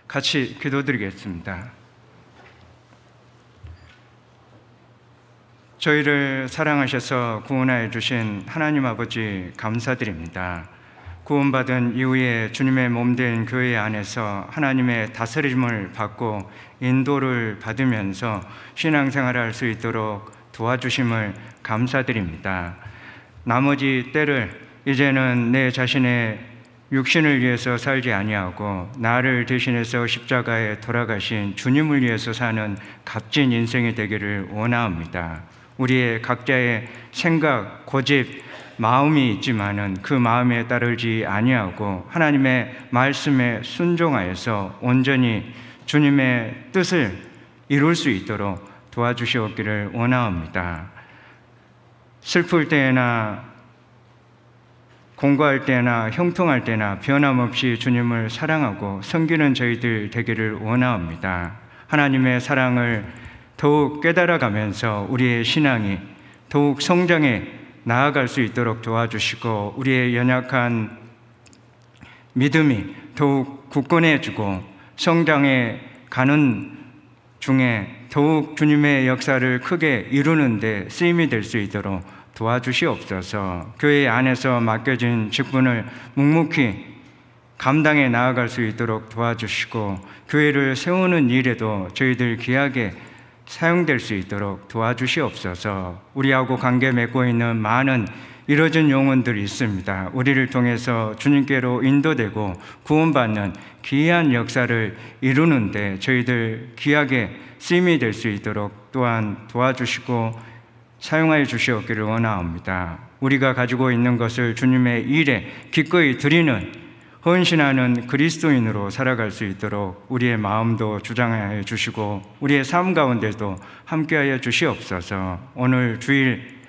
같이 기도드리겠습니다. 저희를 사랑하셔서 구원하여 주신 하나님 아버지 감사드립니다. 구원받은 이후에 주님의 몸된 교회 안에서 하나님의 다스림을 받고 인도를 받으면서 신앙생활을 할 수 있도록 도와주심을 감사드립니다. 나머지 때를 이제는 내 자신의 육신을 위해서 살지 아니하고 나를 대신해서 십자가에 돌아가신 주님을 위해서 사는 값진 인생이 되기를 원하옵니다. 우리의 각자의 생각, 고집, 마음이 있지만은 그 마음에 따르지 아니하고 하나님의 말씀에 순종하여서 온전히 주님의 뜻을 이룰 수 있도록 도와주시옵기를 원하옵니다. 슬플 때나 공부할 때나 형통할 때나 변함없이 주님을 사랑하고 섬기는 저희들 되기를 원하옵니다. 하나님의 사랑을 더욱 깨달아가면서 우리의 신앙이 더욱 성장해 나아갈 수 있도록 도와주시고 우리의 연약한 믿음이 더욱 굳건해지고 성장해 가는 중에 더욱 주님의 역사를 크게 이루는 데 쓰임이 될 수 있도록 도와주시옵소서. 교회 안에서 맡겨진 직분을 묵묵히 감당해 나아갈 수 있도록 도와주시고 교회를 세우는 일에도 저희들 귀하게 사용될 수 있도록 도와주시옵소서. 우리하고 관계 맺고 있는 많은 이뤄진 영혼들이 있습니다. 우리를 통해서 주님께로 인도되고 구원받는 귀한 역사를 이루는데 저희들 귀하게 쓰임이 될 수 있도록 또한 도와주시고 사용하여 주시옵기를 원하옵니다. 우리가 가지고 있는 것을 주님의 일에 기꺼이 드리는 헌신하는 그리스도인으로 살아갈 수 있도록 우리의 마음도 주장하여 주시고 우리의 삶 가운데도 함께하여 주시옵소서. 오늘 주일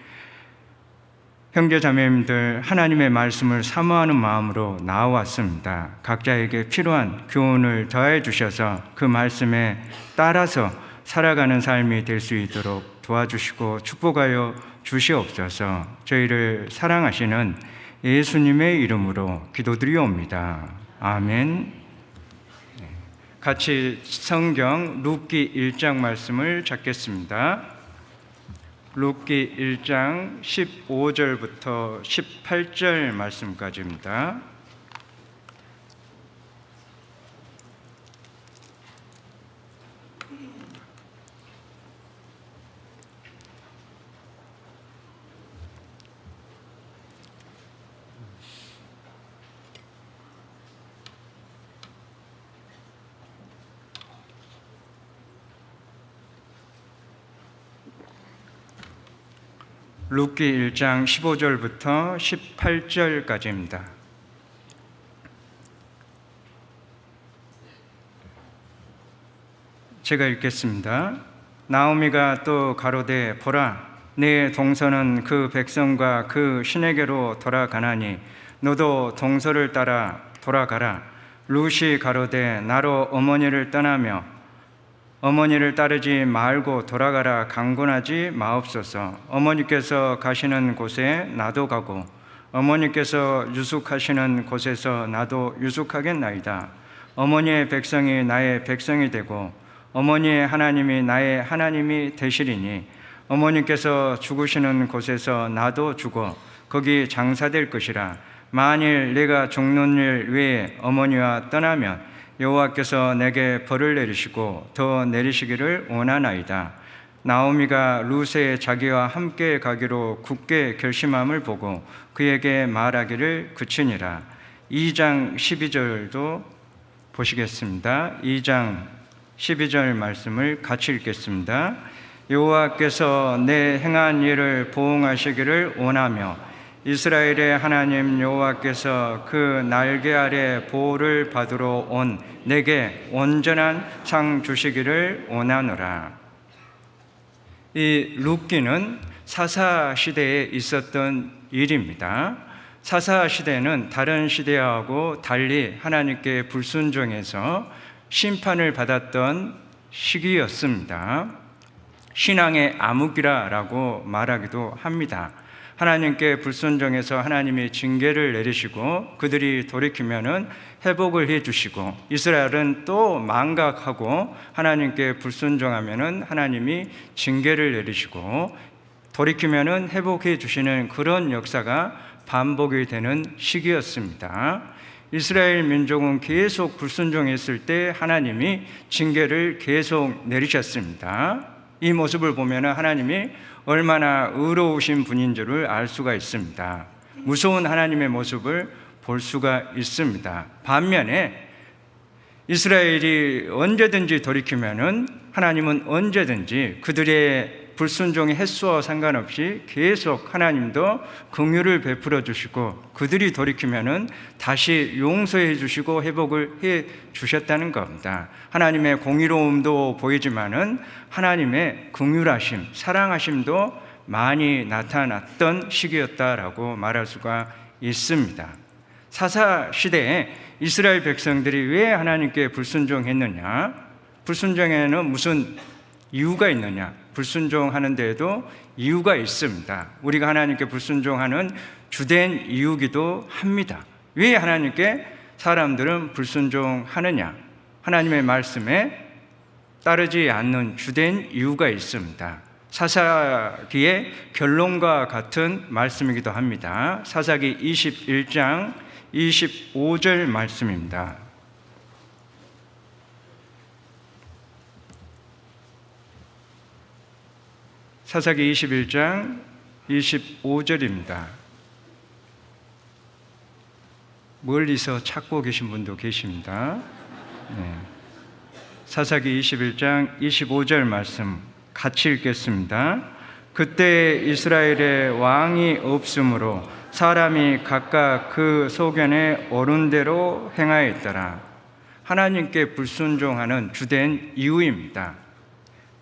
형제자매님들 하나님의 말씀을 사모하는 마음으로 나와왔습니다. 각자에게 필요한 교훈을 더해 주셔서 그 말씀에 따라서 살아가는 삶이 될 수 있도록 도와주시고 축복하여 주시옵소서. 저희를 사랑하시는 예수님의 이름으로 기도드리옵니다. 아멘. 같이 성경 룻기 1장 말씀을 찾겠습니다. 룻기 1장 15절부터 18절 말씀까지입니다. 룻기 1장 15절부터 18절까지입니다. 제가 읽겠습니다. 나오미가 또 가로되 보라 내 동서는 그 백성과 그 신에게로 돌아가나니 너도 동서를 따라 돌아가라. 룻이 가로되 나로 어머니를 떠나며 어머니를 따르지 말고 돌아가라 강권하지 마옵소서. 어머니께서 가시는 곳에 나도 가고 어머니께서 유숙하시는 곳에서 나도 유숙하겠나이다. 어머니의 백성이 나의 백성이 되고 어머니의 하나님이 나의 하나님이 되시리니 어머니께서 죽으시는 곳에서 나도 죽어 거기 장사될 것이라. 만일 내가 죽는 일 외에 어머니와 떠나면 여호와께서 내게 벌을 내리시고 더 내리시기를 원하나이다. 나오미가 룻의 자기와 함께 가기로 굳게 결심함을 보고 그에게 말하기를 그치니라. 2장 12절도 보시겠습니다. 2장 12절 말씀을 같이 읽겠습니다. 여호와께서 내 행한 일을 보응하시기를 원하며 이스라엘의 하나님 여호와께서 그 날개 아래 보호를 받으러 온 내게 온전한 상 주시기를 원하노라. 이 룻기는 사사 시대에 있었던 일입니다. 사사 시대는 다른 시대하고 달리 하나님께 불순종해서 심판을 받았던 시기였습니다. 신앙의 암흑이라고 말하기도 합니다. 하나님께 불순종해서 하나님이 징계를 내리시고 그들이 돌이키면은 회복을 해 주시고, 이스라엘은 또 망각하고 하나님께 불순종하면은 하나님이 징계를 내리시고 돌이키면은 회복해 주시는 그런 역사가 반복이 되는 시기였습니다. 이스라엘 민족은 계속 불순종했을 때 하나님이 징계를 계속 내리셨습니다. 이 모습을 보면 하나님이 얼마나 의로우신 분인 줄을 알 수가 있습니다. 무서운 하나님의 모습을 볼 수가 있습니다. 반면에 이스라엘이 언제든지 돌이키면은 하나님은 언제든지 그들의 불순종의 횟수와 상관없이 계속 하나님도 긍휼을 베풀어 주시고 그들이 돌이키면은 다시 용서해 주시고 회복을 해 주셨다는 겁니다. 하나님의 공의로움도 보이지만은 하나님의 긍휼하심, 사랑하심도 많이 나타났던 시기였다라고 말할 수가 있습니다. 사사 시대에 이스라엘 백성들이 왜 하나님께 불순종했느냐? 불순종에는 무슨 이유가 있느냐? 불순종하는 데에도 이유가 있습니다. 우리가 하나님께 불순종하는 주된 이유기도 합니다. 왜 하나님께 사람들은 불순종하느냐? 하나님의 말씀에 따르지 않는 주된 이유가 있습니다. 사사기의 결론과 같은 말씀이기도 합니다. 사사기 21장 25절 말씀입니다. 사사기 21장 25절입니다. 멀리서 찾고 계신 분도 계십니다. 네. 사사기 21장 25절 말씀 같이 읽겠습니다. 그때 이스라엘에 왕이 없으므로 사람이 각각 그 소견에 옳은 대로 행하였더라. 하나님께 불순종하는 주된 이유입니다.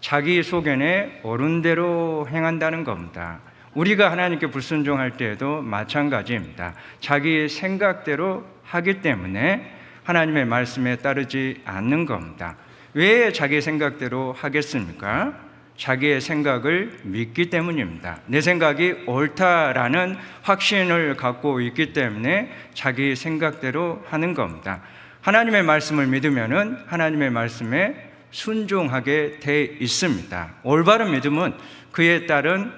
자기 소견에 옳은 대로 행한다는 겁니다. 우리가 하나님께 불순종할 때에도 마찬가지입니다. 자기 생각대로 하기 때문에 하나님의 말씀에 따르지 않는 겁니다. 왜 자기 생각대로 하겠습니까? 자기의 생각을 믿기 때문입니다. 내 생각이 옳다라는 확신을 갖고 있기 때문에 자기 생각대로 하는 겁니다. 하나님의 말씀을 믿으면은 하나님의 말씀에 순종하게 돼 있습니다. 올바른 믿음은 그에 따른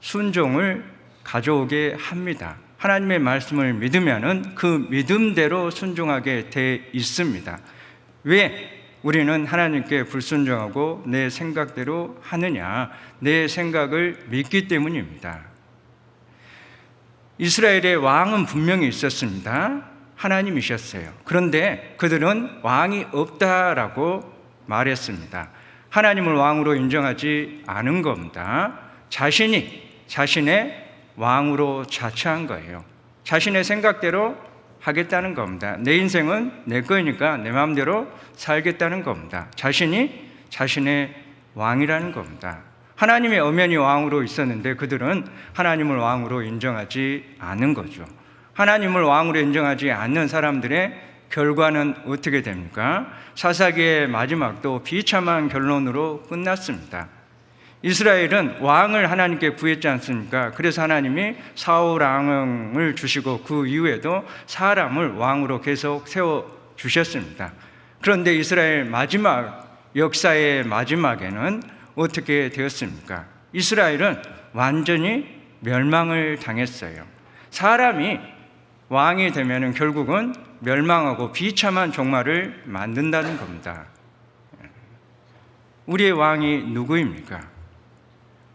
순종을 가져오게 합니다. 하나님의 말씀을 믿으면은 그 믿음대로 순종하게 돼 있습니다. 왜 우리는 하나님께 불순종하고 내 생각대로 하느냐? 내 생각을 믿기 때문입니다. 이스라엘의 왕은 분명히 있었습니다. 하나님이셨어요. 그런데 그들은 왕이 없다라고 말했습니다. 하나님을 왕으로 인정하지 않은 겁니다. 자신의 왕으로 자처한 거예요. 자신의 생각대로 하겠다는 겁니다. 내 인생은 내 거니까 내 마음대로 살겠다는 겁니다. 자신이 자신의 왕이라는 겁니다. 하나님의 엄연히 왕으로 있었는데 그들은 하나님을 왕으로 인정하지 않은 거죠. 하나님을 왕으로 인정하지 않는 사람들의 결과는 어떻게 됩니까? 사사기의 마지막도 비참한 결론으로 끝났습니다. 이스라엘은 왕을 하나님께 구했지 않습니까? 그래서 하나님이 사울 왕을 주시고 그 이후에도 사람을 왕으로 계속 세워주셨습니다. 그런데 이스라엘 마지막 역사의 마지막에는 어떻게 되었습니까? 이스라엘은 완전히 멸망을 당했어요. 사람이 왕이 되면 결국은 멸망하고 비참한 종말을 만든다는 겁니다. 우리의 왕이 누구입니까?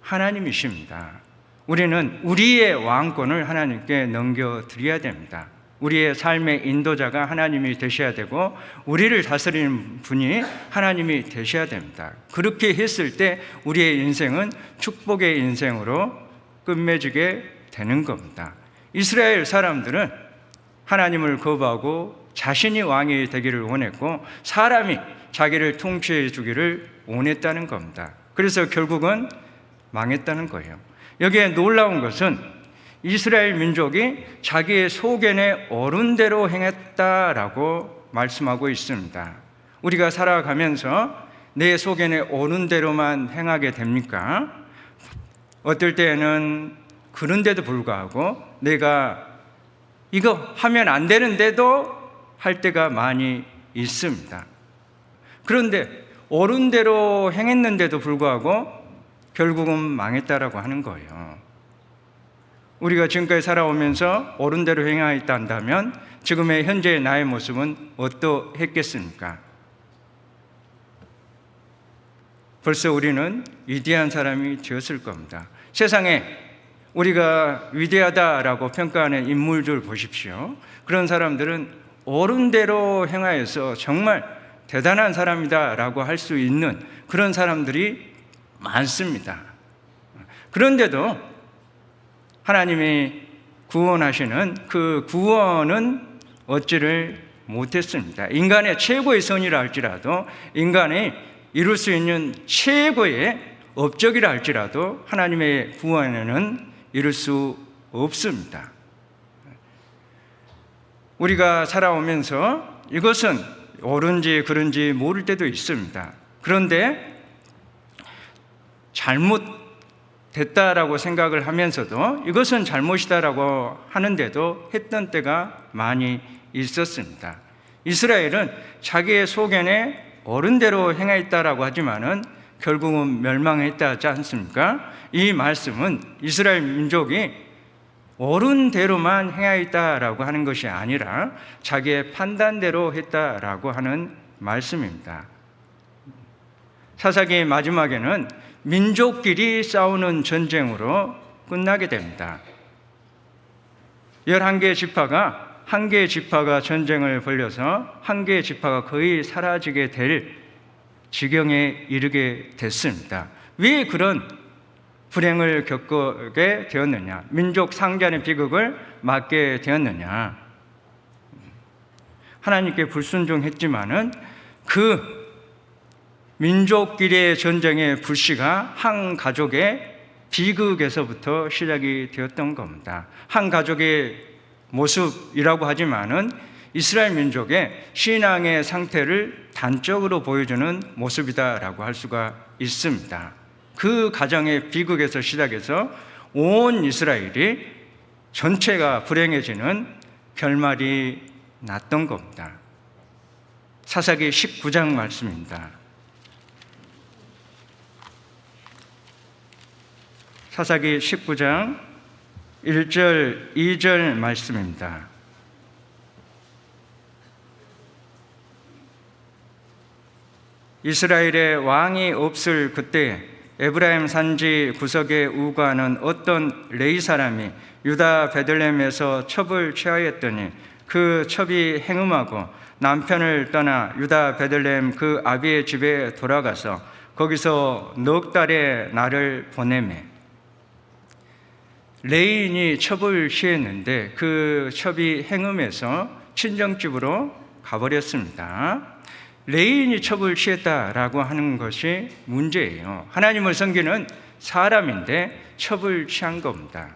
하나님이십니다. 우리는 우리의 왕권을 하나님께 넘겨드려야 됩니다. 우리의 삶의 인도자가 하나님이 되셔야 되고 우리를 다스리는 분이 하나님이 되셔야 됩니다. 그렇게 했을 때 우리의 인생은 축복의 인생으로 끝맺게 되는 겁니다. 이스라엘 사람들은 하나님을 거부하고 자신이 왕이 되기를 원했고 사람이 자기를 통치해 주기를 원했다는 겁니다. 그래서 결국은 망했다는 거예요. 여기에 놀라운 것은 이스라엘 민족이 자기의 소견에 옳은 대로 행했다라고 말씀하고 있습니다. 우리가 살아가면서 내 소견에 옳은 대로만 행하게 됩니까? 어떨 때는 그런데도 불구하고 내가 이거 하면 안 되는데도 할 때가 많이 있습니다. 그런데 옳은 대로 행했는데도 불구하고 결국은 망했다라고 하는 거예요. 우리가 지금까지 살아오면서 옳은 대로 행하였다 한다면 지금의 현재의 나의 모습은 어떠했겠습니까? 벌써 우리는 위대한 사람이 되었을 겁니다. 세상에 우리가 위대하다라고 평가하는 인물들 보십시오. 그런 사람들은 옳은 대로 행하여서 정말 대단한 사람이다라고 할 수 있는 그런 사람들이 많습니다. 그런데도 하나님이 구원하시는 그 구원은 얻지를 못했습니다. 인간의 최고의 선이라 할지라도, 인간이 이룰 수 있는 최고의 업적이라 할지라도 하나님의 구원에는 이룰 수 없습니다. 우리가 살아오면서 이것은 옳은지 그른지 모를 때도 있습니다. 그런데 잘못됐다라고 생각을 하면서도 이것은 잘못이다라고 하는데도 했던 때가 많이 있었습니다. 이스라엘은 자기의 소견에 옳은 대로 행하였다라고 하지만은 결국은 멸망했다 하지 않습니까? 이 말씀은 이스라엘 민족이 옳은 대로만 행하였다라고 하는 것이 아니라 자기의 판단대로 했다라고 하는 말씀입니다. 사사기의 마지막에는 민족끼리 싸우는 전쟁으로 끝나게 됩니다. 11개의 지파가 한 개의 지파가 전쟁을 벌여서 한 개의 지파가 거의 사라지게 될 지경에 이르게 됐습니다. 왜 그런 불행을 겪게 되었느냐? 민족 상잔의 비극을 맞게 되었느냐? 하나님께 불순종했지만은 그 민족끼리의 전쟁의 불씨가 한 가족의 비극에서부터 시작이 되었던 겁니다. 한 가족의 모습이라고 하지만은 이스라엘 민족의 신앙의 상태를 단적으로 보여주는 모습이다라고 할 수가 있습니다. 그 가정의 비극에서 시작해서 온 이스라엘이 전체가 불행해지는 결말이 났던 겁니다. 사사기 19장 말씀입니다. 사사기 19장 1절, 2절 말씀입니다. 이스라엘의 왕이 없을 그때 에브라임 산지 구석에 우거하는 어떤 레위 사람이 유다 베들레헴에서 첩을 취하였더니 그 첩이 행음하고 남편을 떠나 유다 베들레헴 그 아비의 집에 돌아가서 거기서 넉 달의 날을 보내매. 레위인이 첩을 취했는데 그 첩이 행음해서 친정집으로 가버렸습니다. 레위인이 첩을 취했다라고 하는 것이 문제예요. 하나님을 섬기는 사람인데 첩을 취한 겁니다.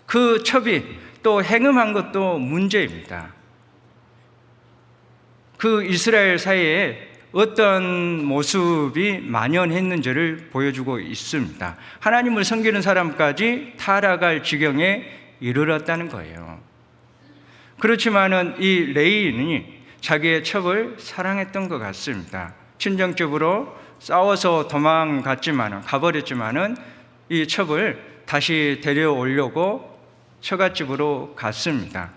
그 첩이 또 행음한 것도 문제입니다. 그 이스라엘 사이에 어떤 모습이 만연했는지를 보여주고 있습니다. 하나님을 섬기는 사람까지 타락할 지경에 이르렀다는 거예요. 그렇지만은 이 레위인이 자기의 첩을 사랑했던 것 같습니다. 친정집으로 싸워서 가버렸지만은 이 첩을 다시 데려오려고 처갓집으로 갔습니다.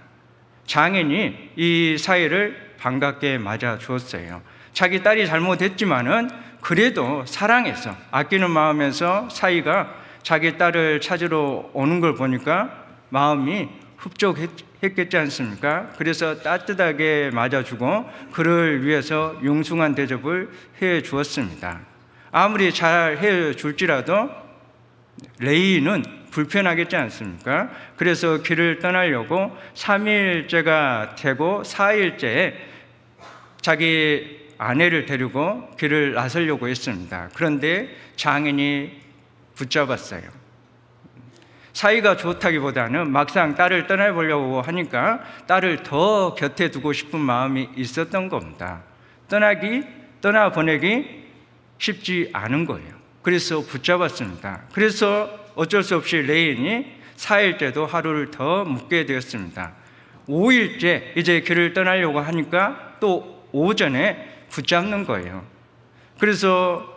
장인이 이 사이를 반갑게 맞아 주었어요. 자기 딸이 잘못했지만은 그래도 사랑해서 아끼는 마음에서 사이가 자기 딸을 찾으러 오는 걸 보니까 마음이 흡족했겠지 않습니까? 그래서 따뜻하게 맞아주고 그를 위해서 융숭한 대접을 해 주었습니다. 아무리 잘 해 줄지라도 레위인은 불편하겠지 않습니까? 그래서 길을 떠나려고 3일째가 되고 4일째에 자기 아내를 데리고 길을 나서려고 했습니다. 그런데 장인이 붙잡았어요. 사이가 좋다기보다는 막상 딸을 떠나보려고 하니까 딸을 더 곁에 두고 싶은 마음이 있었던 겁니다. 떠나보내기 쉽지 않은 거예요. 그래서 붙잡았습니다. 그래서 어쩔 수 없이 레인이 4일째도 하루를 더 묵게 되었습니다. 5일째 이제 길을 떠나려고 하니까 또 오전에 붙잡는 거예요. 그래서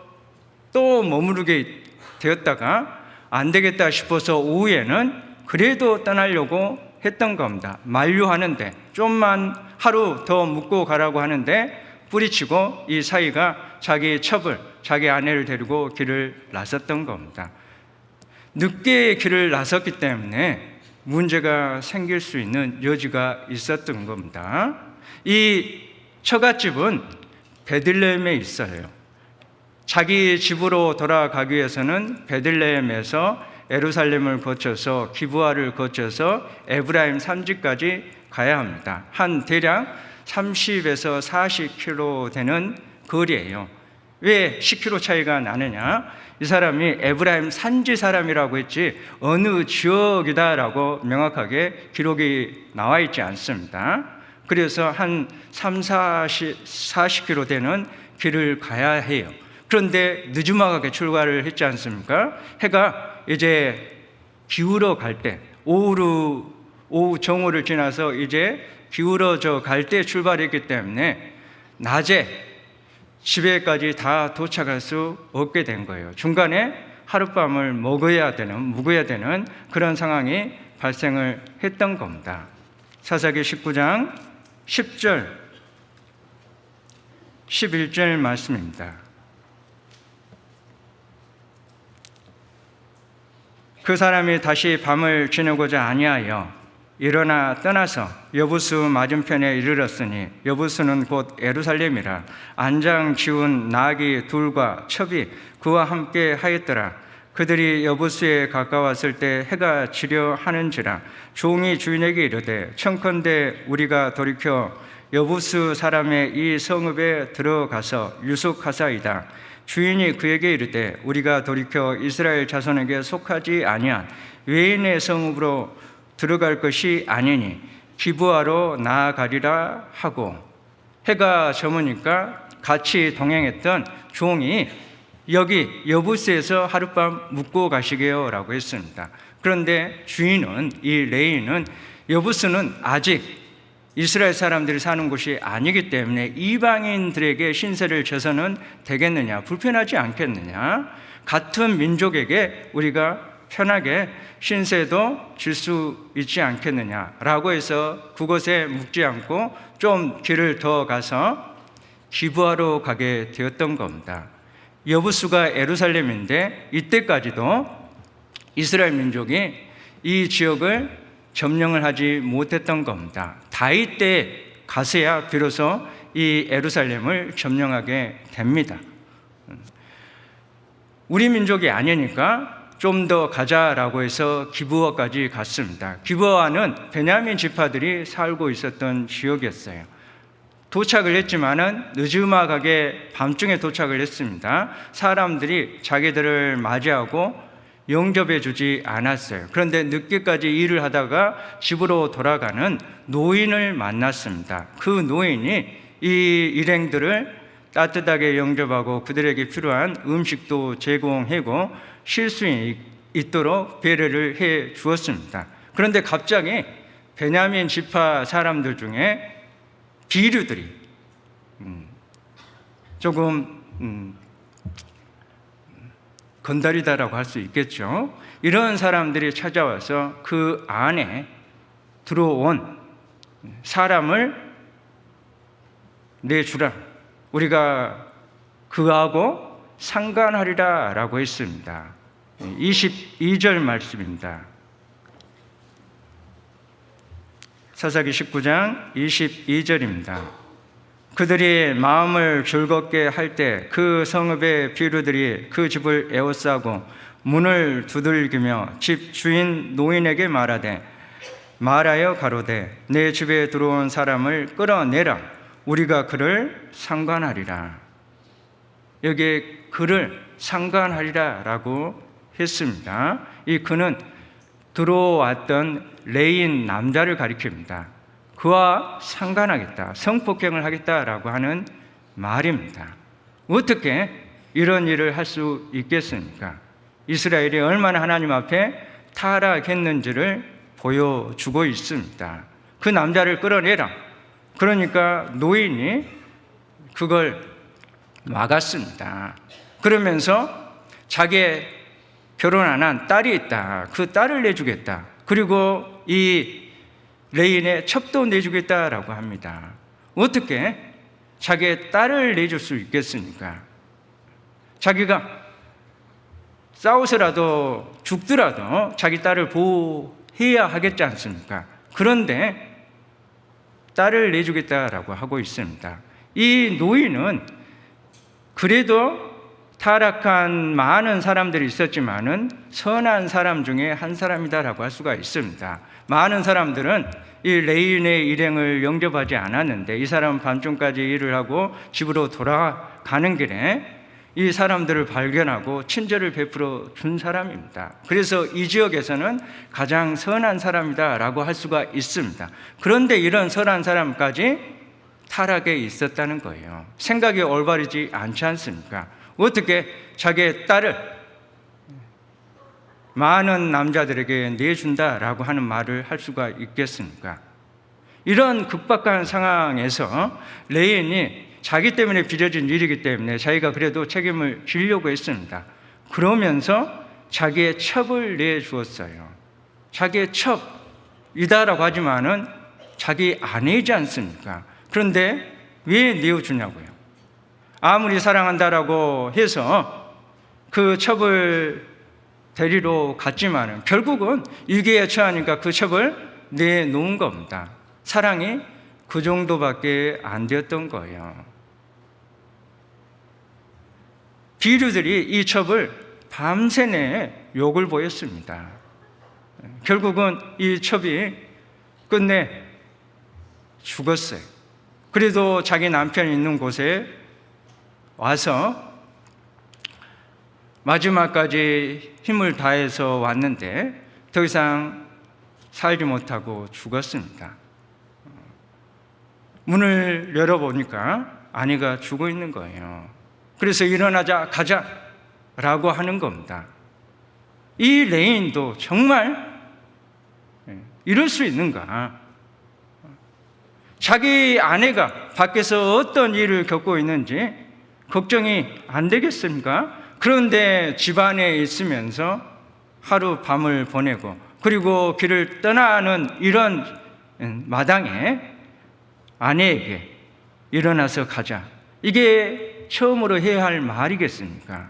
또 머무르게 되었다가 안 되겠다 싶어서 오후에는 그래도 떠나려고 했던 겁니다. 만류하는데 좀만 하루 더 묵고 가라고 하는데 뿌리치고 이 사이가 자기 첩을, 자기 아내를 데리고 길을 나섰던 겁니다. 늦게 길을 나섰기 때문에 문제가 생길 수 있는 여지가 있었던 겁니다. 이 처갓집은 베들레헴에 있어요. 자기 집으로 돌아가기 위해서는 베들레헴에서 예루살렘을 거쳐서 기브아를 거쳐서 에브라임 산지까지 가야 합니다. 한 대략 30에서 40km 되는 거리예요. 왜 10km 차이가 나느냐? 이 사람이 에브라임 산지 사람이라고 했지 어느 지역이다라고 명확하게 기록이 나와 있지 않습니다. 그래서 한 40km 되는 길을 가야 해요. 그런데 늦지막하게 출발을 했지 않습니까? 해가 이제 기울어 갈 때, 오후 정오를 지나서 이제 기울어져 갈 때 출발했기 때문에 낮에 집에까지 다 도착할 수 없게 된 거예요. 중간에 하룻밤을 묵어야 되는 그런 상황이 발생을 했던 겁니다. 사사기 19장 10절, 11절 말씀입니다. 그 사람이 다시 밤을 지내고자 아니하여 일어나 떠나서 여부수 맞은편에 이르렀으니 여부수는 곧 예루살렘이라 안장 지운 나귀 둘과 첩이 그와 함께 하였더라. 그들이 여부수에 가까웠을 때 해가 지려 하는지라 종이 주인에게 이르되 청컨대 우리가 돌이켜 여부수 사람의 이 성읍에 들어가서 유숙하사이다. 주인이 그에게 이르되 우리가 돌이켜 이스라엘 자손에게 속하지 아니한 외인의 성읍으로 들어갈 것이 아니니 기브아로 나아가리라 하고, 해가 저무니까 같이 동행했던 종이 여기 여부스에서 하룻밤 묵고 가시게요 라고 했습니다. 그런데 주인은, 이 레인은 여부스는 아직 이스라엘 사람들이 사는 곳이 아니기 때문에 이방인들에게 신세를 져서는 되겠느냐, 불편하지 않겠느냐, 같은 민족에게 우리가 편하게 신세도 질 수 있지 않겠느냐라고 해서 그곳에 묵지 않고 좀 길을 더 가서 기브아로 가게 되었던 겁니다. 여부수가 예루살렘인데 이때까지도 이스라엘 민족이 이 지역을 점령을 하지 못했던 겁니다. 다윗 때 가서야 비로소 이 예루살렘을 점령하게 됩니다. 우리 민족이 아니니까 좀 더 가자라고 해서 기브아까지 갔습니다. 기브아는 베냐민 지파들이 살고 있었던 지역이었어요. 도착을 했지만은 늦지막하게 밤중에 도착을 했습니다. 사람들이 자기들을 맞이하고 영접해 주지 않았어요. 그런데 늦게까지 일을 하다가 집으로 돌아가는 노인을 만났습니다. 그 노인이 이 일행들을 따뜻하게 영접하고 그들에게 필요한 음식도 제공하고 쉴 수 있도록 배려를 해 주었습니다. 그런데 갑자기 베냐민 지파 사람들 중에 비류들이 조금 건달이다라고 할 수 있겠죠. 이런 사람들이 찾아와서 그 안에 들어온 사람을 내주라, 우리가 그하고 상관하리라 라고 했습니다. 22절 말씀입니다. 사사기 19장 22절입니다. 그들이 마음을 즐겁게 할 때 그 성읍의 비류들이 그 집을 에워싸고 문을 두들기며 집 주인 노인에게 말하여 가로되 내 집에 들어온 사람을 끌어내라, 우리가 그를 상관하리라. 여기에 그를 상관하리라 라고 했습니다. 이 그는 들어왔던 레인 남자를 가리킵니다. 그와 상관하겠다, 성폭행을 하겠다라고 하는 말입니다. 어떻게 이런 일을 할 수 있겠습니까? 이스라엘이 얼마나 하나님 앞에 타락했는지를 보여주고 있습니다. 그 남자를 끌어내라. 그러니까 노인이 그걸 막았습니다. 그러면서 자기의 결혼 안 한 딸이 있다. 그 딸을 내주겠다. 그리고 이 레인의 첩도 내주겠다라고 합니다. 어떻게 자기의 딸을 내줄 수 있겠습니까? 자기가 싸우서라도 죽더라도 자기 딸을 보호해야 하겠지 않습니까? 그런데 딸을 내주겠다라고 하고 있습니다. 이 노인은 그래도 타락한 많은 사람들이 있었지만은 선한 사람 중에 한 사람이다라고 할 수가 있습니다. 많은 사람들은 이 레인의 일행을 영접하지 않았는데 이 사람은 밤중까지 일을 하고 집으로 돌아가는 길에 이 사람들을 발견하고 친절을 베풀어 준 사람입니다. 그래서 이 지역에서는 가장 선한 사람이다라고 할 수가 있습니다. 그런데 이런 선한 사람까지 타락에 있었다는 거예요. 생각이 올바르지 않지 않습니까? 어떻게 자기의 딸을 많은 남자들에게 내준다라고 하는 말을 할 수가 있겠습니까? 이런 급박한 상황에서 레인이 자기 때문에 빚어진 일이기 때문에 자기가 그래도 책임을 지려고 했습니다. 그러면서 자기의 첩을 내주었어요. 자기의 첩이다라고 하지만은 자기 아내이지 않습니까? 그런데 왜 내어주냐고요? 아무리 사랑한다라고 해서 그 첩을 데리러 갔지만은 결국은 위기에 처하니까 그 첩을 내놓은 겁니다. 사랑이 그 정도밖에 안 되었던 거예요. 비류들이 이 첩을 밤새내 욕을 보였습니다. 결국은 이 첩이 끝내 죽었어요. 그래도 자기 남편이 있는 곳에 와서 마지막까지 힘을 다해서 왔는데 더 이상 살지 못하고 죽었습니다. 문을 열어보니까 아내가 죽어 있는 거예요. 그래서 일어나자 가자 라고 하는 겁니다. 이 레인도 정말 이럴 수 있는가? 자기 아내가 밖에서 어떤 일을 겪고 있는지 걱정이 안 되겠습니까? 그런데 집안에 있으면서 하루 밤을 보내고 그리고 길을 떠나는 이런 마당에 아내에게 일어나서 가자. 이게 처음으로 해야 할 말이겠습니까?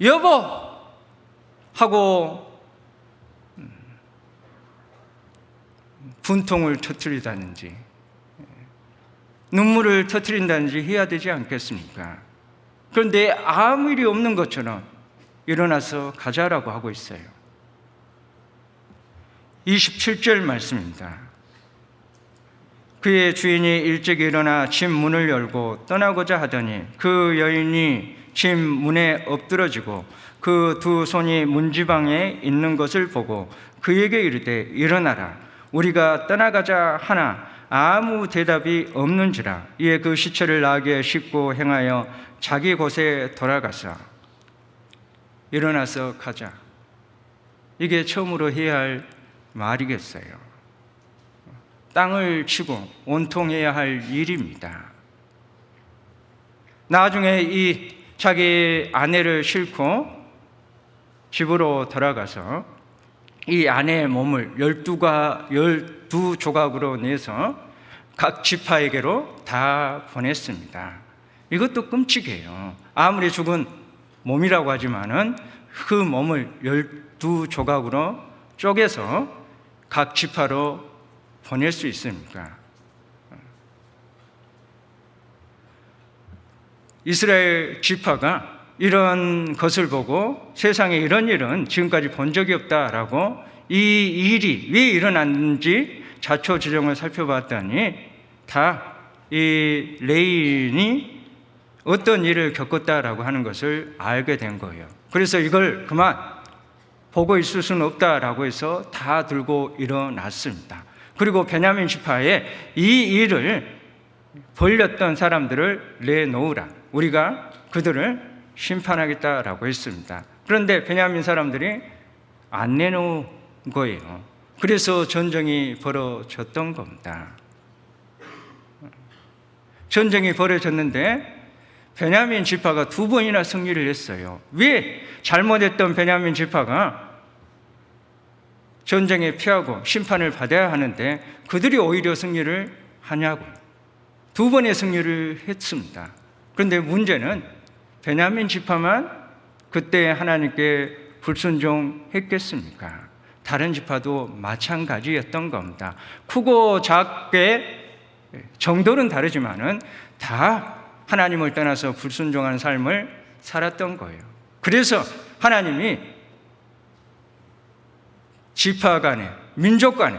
여보! 하고 분통을 터뜨리다든지 눈물을 터뜨린다든지 해야 되지 않겠습니까? 그런데 아무 일이 없는 것처럼 일어나서 가자라고 하고 있어요. 27절 말씀입니다. 그의 주인이 일찍 일어나 집 문을 열고 떠나고자 하더니 그 여인이 집 문에 엎드러지고 그 두 손이 문지방에 있는 것을 보고 그에게 이르되 일어나라 우리가 떠나가자 하나 아무 대답이 없는지라. 이에 그 시체를 나귀에 싣고 행하여 자기 곳에 돌아가서 일어나서 가자. 이게 처음으로 해야 할 말이겠어요. 땅을 치고 온통해야 할 일입니다. 나중에 이 자기 아내를 싣고 집으로 돌아가서 이 아내의 몸을 12조각으로 내서 각 지파에게로 다 보냈습니다. 이것도 끔찍해요. 아무리 죽은 몸이라고 하지만은 그 몸을 12조각으로 쪼개서 각 지파로 보낼 수 있습니까? 이스라엘 지파가 이런 것을 보고 세상에 이런 일은 지금까지 본 적이 없다라고 이 일이 왜 일어났는지 자초지종을 살펴봤더니 다 이 레인이 어떤 일을 겪었다라고 하는 것을 알게 된 거예요. 그래서 이걸 그만 보고 있을 수는 없다라고 해서 다 들고 일어났습니다. 그리고 베냐민 지파에 이 일을 벌렸던 사람들을 내놓으라. 우리가 그들을 심판하겠다라고 했습니다. 그런데 베냐민 사람들이 안 내놓은 거예요. 그래서 전쟁이 벌어졌던 겁니다. 전쟁이 벌어졌는데 베냐민 지파가 2번이나 승리를 했어요. 왜 잘못했던 베냐민 지파가 전쟁에 피하고 심판을 받아야 하는데 그들이 오히려 승리를 하냐고요. 2번의 승리를 했습니다. 그런데 문제는 베냐민 지파만 그때 하나님께 불순종했겠습니까? 다른 지파도 마찬가지였던 겁니다. 크고 작게 정도는 다르지만은 다 하나님을 떠나서 불순종한 삶을 살았던 거예요. 그래서 하나님이 지파 간에, 민족 간에,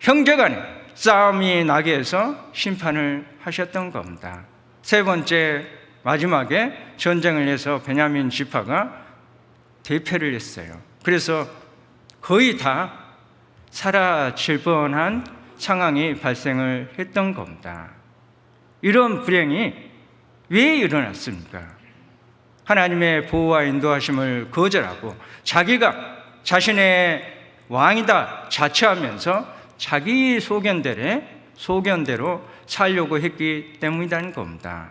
형제 간에 싸움이 나게 해서 심판을 하셨던 겁니다. 3번째, 마지막에 전쟁을 해서 베냐민 지파가 대패를 했어요. 그래서 거의 다 사라질 뻔한 상황이 발생을 했던 겁니다. 이런 불행이 왜 일어났습니까? 하나님의 보호와 인도하심을 거절하고 자기가 자신의 왕이다 자처하면서 자기 소견대로 살려고 했기 때문이라는 겁니다.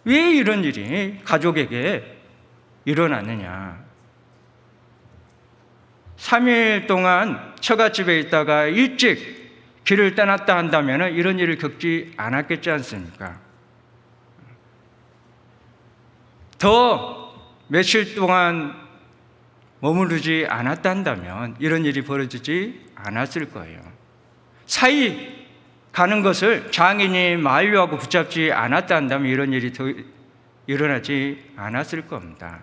왜 이런 일이 가족에게 일어났느냐? 3일 동안 처갓집에 있다가 일찍 길을 떠났다 한다면 이런 일을 겪지 않았겠지 않습니까? 더 며칠 동안 머무르지 않았다 한다면 이런 일이 벌어지지 않았을 거예요. 사이 가는 것을 장인이 만류하고 붙잡지 않았다 한다면 이런 일이 더 일어나지 않았을 겁니다.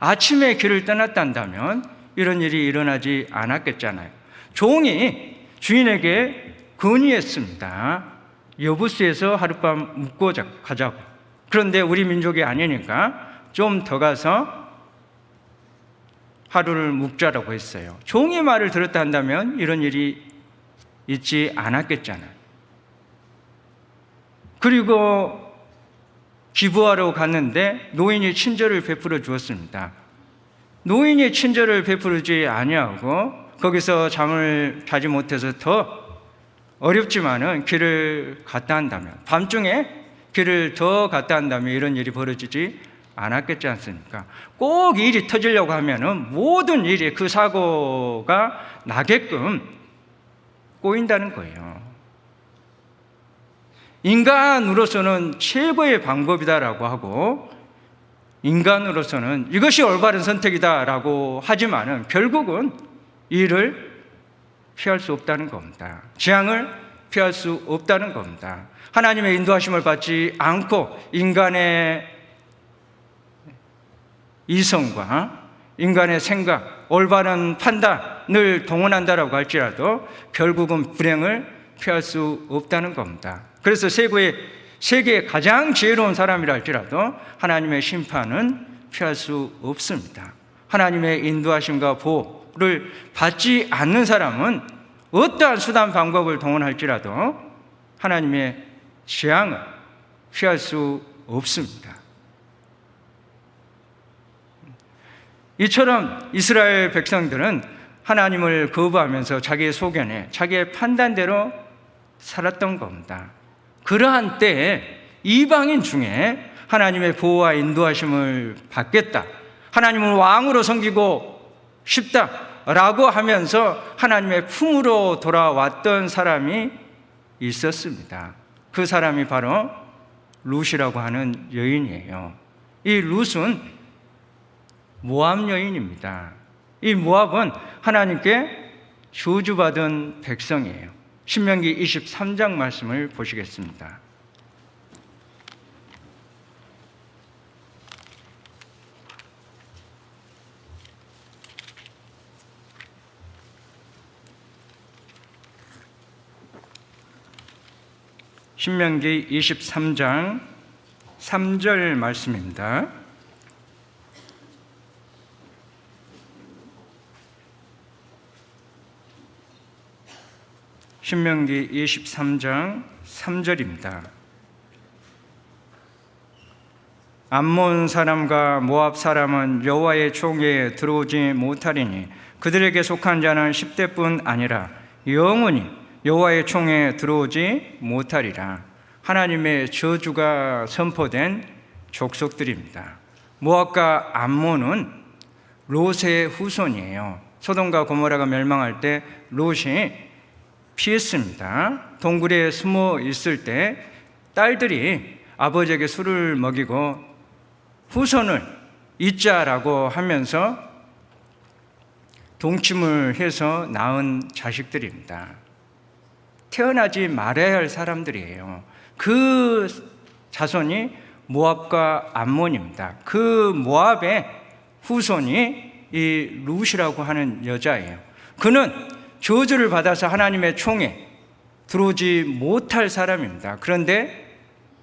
아침에 길을 떠났다 한다면 이런 일이 일어나지 않았겠잖아요. 종이 주인에게 건의했습니다. 여부스에서 하룻밤 묵고 가자고. 그런데 우리 민족이 아니니까 좀 더 가서 하루를 묵자라고 했어요. 종의 말을 들었다 한다면 이런 일이 있지 않았겠잖아요. 그리고 기부하러 갔는데 노인이 친절을 베풀어 주었습니다. 노인이 친절을 베푸지 아니하고 거기서 잠을 자지 못해서 더 어렵지만은 길을 갔다 한다면, 밤중에 길을 더 갔다 한다면 이런 일이 벌어지지 않았겠지 않습니까? 꼭 일이 터지려고 하면은 모든 일이 그 사고가 나게끔 꼬인다는 거예요. 인간으로서는 최고의 방법이다라고 하고 인간으로서는 이것이 올바른 선택이다라고 하지만은 결국은 이를 피할 수 없다는 겁니다. 재앙을 피할 수 없다는 겁니다. 하나님의 인도하심을 받지 않고 인간의 이성과 인간의 생각, 올바른 판단을 동원한다라고 할지라도 결국은 불행을 피할 수 없다는 겁니다. 그래서 세계의 가장 지혜로운 사람이라 할지라도 하나님의 심판은 피할 수 없습니다. 하나님의 인도하심과 보호를 받지 않는 사람은 어떠한 수단 방법을 동원할지라도 하나님의 재앙을 피할 수 없습니다. 이처럼 이스라엘 백성들은 하나님을 거부하면서 자기의 소견에 자기의 판단대로 살았던 겁니다. 그러한 때에 이방인 중에 하나님의 보호와 인도하심을 받겠다, 하나님을 왕으로 섬기고 싶다라고 하면서 하나님의 품으로 돌아왔던 사람이 있었습니다. 그 사람이 바로 룻이라고 하는 여인이에요. 이 룻은 모압 여인입니다. 이 모압은 하나님께 저주받은 백성이에요. 신명기 23장 말씀을 보시겠습니다. 신명기 23장 3절 말씀입니다. 신명기 23장 3절입니다. 암몬 사람과 모압 사람은 여호와의 총회에 들어오지 못하리니 그들에게 속한 자는 10대뿐 아니라 영원히 여호와의 총회에 들어오지 못하리라. 하나님의 저주가 선포된 족속들입니다. 모압과 암몬은 롯의 후손이에요. 소돔과 고모라가 멸망할 때 롯이 피했습니다. 동굴에 숨어 있을 때 딸들이 아버지에게 술을 먹이고 후손을 잊자라고 하면서 동침을 해서 낳은 자식들입니다. 태어나지 말아야 할 사람들이에요. 그 자손이 모압과 암몬입니다. 그 모압의 후손이 이 룻이라고 하는 여자예요. 그는 저주를 받아서 하나님의 총에 들어오지 못할 사람입니다. 그런데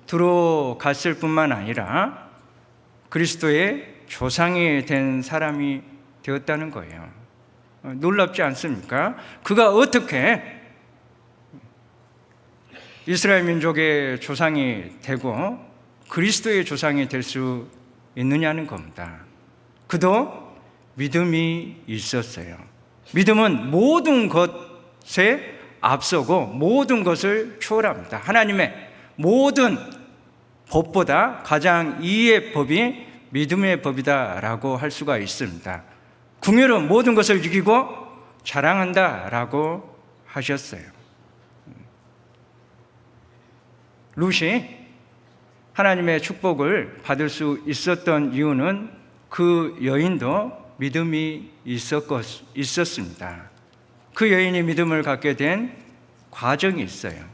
들어갔을 뿐만 아니라 그리스도의 조상이 된 사람이 되었다는 거예요. 놀랍지 않습니까? 그가 어떻게 이스라엘 민족의 조상이 되고 그리스도의 조상이 될 수 있느냐는 겁니다. 그도 믿음이 있었어요. 믿음은 모든 것에 앞서고 모든 것을 초월합니다. 하나님의 모든 법보다 가장 이의 법이 믿음의 법이다라고 할 수가 있습니다. 궁유는 모든 것을 이기고 자랑한다라고 하셨어요. 룻이 하나님의 축복을 받을 수 있었던 이유는 그 여인도 믿음이 있었습니다. 그 여인이 믿음을 갖게 된 과정이 있어요.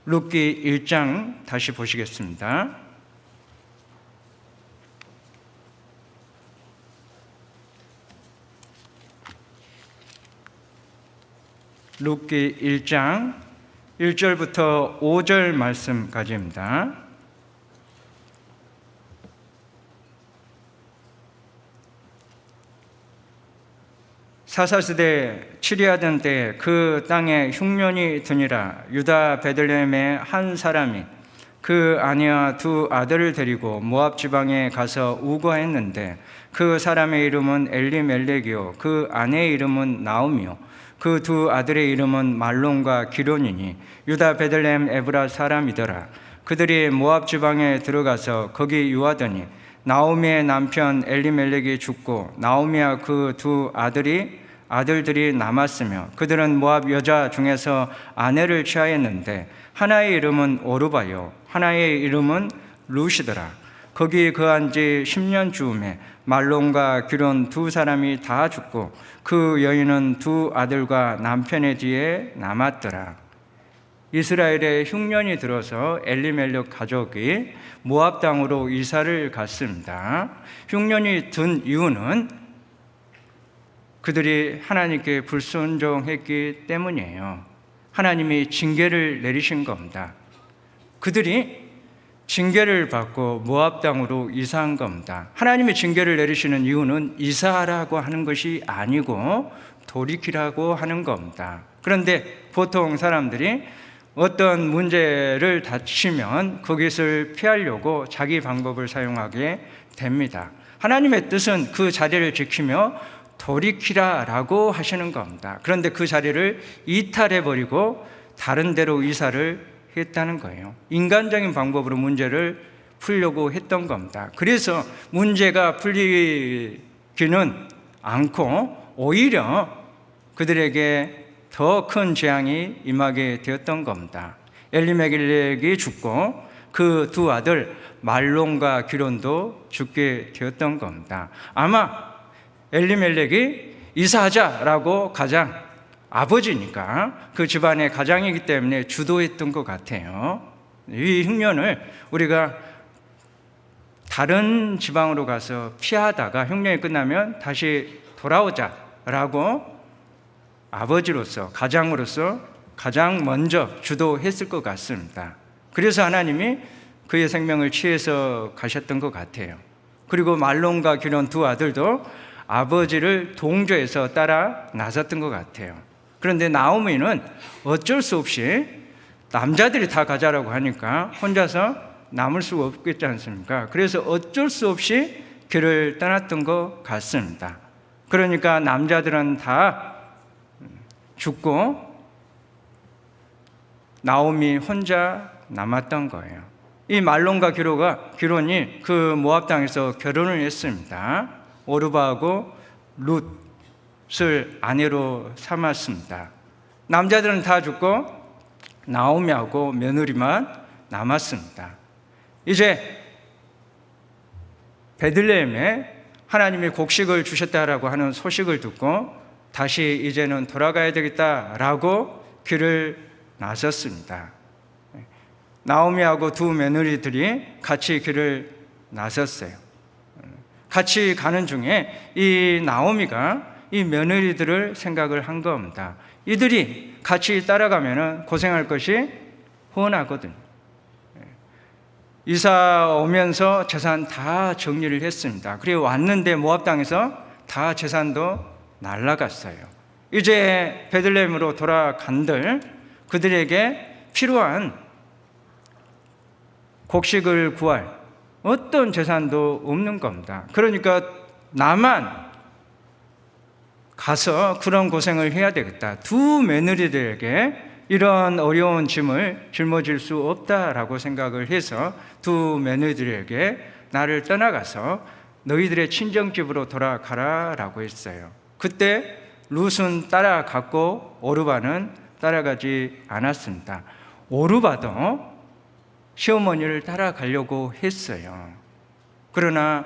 룻기 1장 다시 보시겠습니다. 룻기 1장 1절부터 5절 말씀까지입니다. 사사시대 치리하던 때 그 땅에 흉년이 드니라. 유다 베들레헴의 한 사람이 그 아내와 두 아들을 데리고 모압 지방에 가서 우거했는데 그 사람의 이름은 엘리멜렉이요 그 아내의 이름은 나오미요 그 두 아들의 이름은 말론과 기론이니 유다 베들레헴 에브라 사람이더라. 그들이 모압 지방에 들어가서 거기 유하더니 나오미의 남편 엘리멜렉이 죽고 나오미와 그 두 아들들이 남았으며 그들은 모압 여자 중에서 아내를 취하였는데 하나의 이름은 오르바요 하나의 이름은 룻이더라. 거기 거한 지 10년 즈음에 말론과 기론 두 사람이 다 죽고 그 여인은 두 아들과 남편의 뒤에 남았더라. 이스라엘에 흉년이 들어서 엘리멜렉 가족이 모압 땅으로 이사를 갔습니다. 흉년이 든 이유는 그들이 하나님께 불순종했기 때문이에요. 하나님이 징계를 내리신 겁니다. 그들이 징계를 받고 모압 땅으로 이사한 겁니다. 하나님이 징계를 내리시는 이유는 이사하라고 하는 것이 아니고 돌이키라고 하는 겁니다. 그런데 보통 사람들이 어떤 문제를 닥치면 그것을 피하려고 자기 방법을 사용하게 됩니다. 하나님의 뜻은 그 자리를 지키며 돌이키라라고 하시는 겁니다. 그런데 그 자리를 이탈해버리고 다른 데로 이사를 했다는 거예요. 인간적인 방법으로 문제를 풀려고 했던 겁니다. 그래서 문제가 풀리기는 않고 오히려 그들에게 더 큰 재앙이 임하게 되었던 겁니다. 엘리멜렉이 죽고 그 두 아들 말론과 기론도 죽게 되었던 겁니다. 아마 엘리멜렉이 이사하자라고 가장 아버지니까 그 집안의 가장이기 때문에 주도했던 것 같아요. 이 흉년을 우리가 다른 지방으로 가서 피하다가 흉년이 끝나면 다시 돌아오자라고 아버지로서 가장으로서 가장 먼저 주도했을 것 같습니다. 그래서 하나님이 그의 생명을 취해서 가셨던 것 같아요. 그리고 말론과 기론 두 아들도 아버지를 동조해서 따라 나섰던 것 같아요. 그런데 나오미는 어쩔 수 없이 남자들이 다 가자라고 하니까 혼자서 남을 수가 없겠지 않습니까? 그래서 어쩔 수 없이 길을 떠났던 것 같습니다. 그러니까 남자들은 다 죽고 나오미 혼자 남았던 거예요. 이 말론과 기론이 그 모압 땅에서 결혼을 했습니다. 오르바하고 룻을 아내로 삼았습니다. 남자들은 다 죽고 나오미하고 며느리만 남았습니다. 이제 베들레헴에 하나님이 곡식을 주셨다라고 하는 소식을 듣고 다시 이제는 돌아가야 되겠다라고 길을 나섰습니다. 나오미하고 두 며느리들이 같이 길을 나섰어요. 같이 가는 중에 이 나오미가 이 며느리들을 생각을 한 겁니다. 이들이 같이 따라가면 고생할 것이 훤하거든. 이사 오면서 재산 다 정리를 했습니다. 그리고 왔는데 모압 땅에서 다 재산도 날라갔어요. 이제 베들레헴으로 돌아간들 그들에게 필요한 곡식을 구할 어떤 재산도 없는 겁니다. 그러니까 나만 가서 그런 고생을 해야 되겠다. 두 며느리들에게 이런 어려운 짐을 짊어질 수 없다라고 생각을 해서 두 며느리들에게 나를 떠나가서 너희들의 친정집으로 돌아가라라고 했어요. 그때 룻은 따라갔고 오르바는 따라가지 않았습니다. 오르바도 시어머니를 따라가려고 했어요. 그러나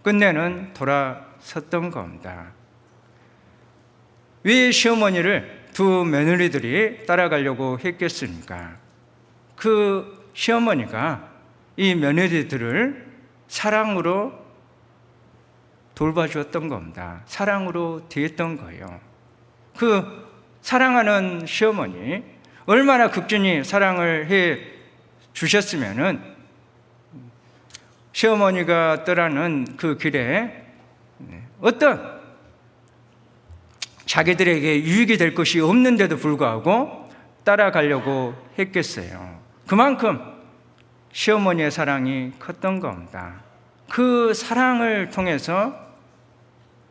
끝내는 돌아섰던 겁니다. 왜 시어머니를 두 며느리들이 따라가려고 했겠습니까? 그 시어머니가 이 며느리들을 사랑으로 돌봐주었던 겁니다. 사랑으로 대했던 거예요. 그 사랑하는 시어머니 얼마나 극진히 사랑을 해 주셨으면은 시어머니가 떠나는 그 길에 어떤 자기들에게 유익이 될 것이 없는데도 불구하고 따라가려고 했겠어요. 그만큼 시어머니의 사랑이 컸던 겁니다. 그 사랑을 통해서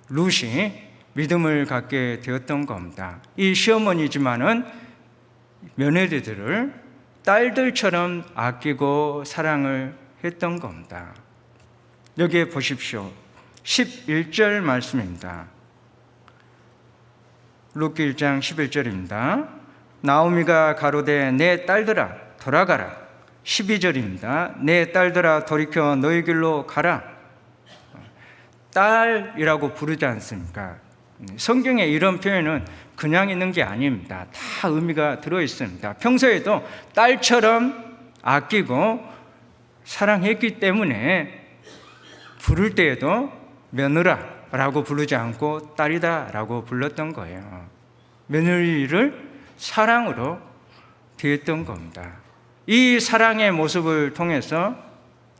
룻이 믿음을 갖게 되었던 겁니다. 이 시어머니지만은 며느리들을 딸들처럼 아끼고 사랑을 했던 겁니다. 여기에 보십시오. 11절 말씀입니다. 룻기 1장 11절입니다. 나오미가 가로되 내 딸들아 돌아가라. 12절입니다. 내 딸들아 돌이켜 너희 길로 가라. 딸이라고 부르지 않습니까? 성경에 이런 표현은 그냥 있는 게 아닙니다. 다 의미가 들어있습니다. 평소에도 딸처럼 아끼고 사랑했기 때문에 부를 때에도 며느라라고 부르지 않고 딸이다라고 불렀던 거예요. 며느리를 사랑으로 대했던 겁니다. 이 사랑의 모습을 통해서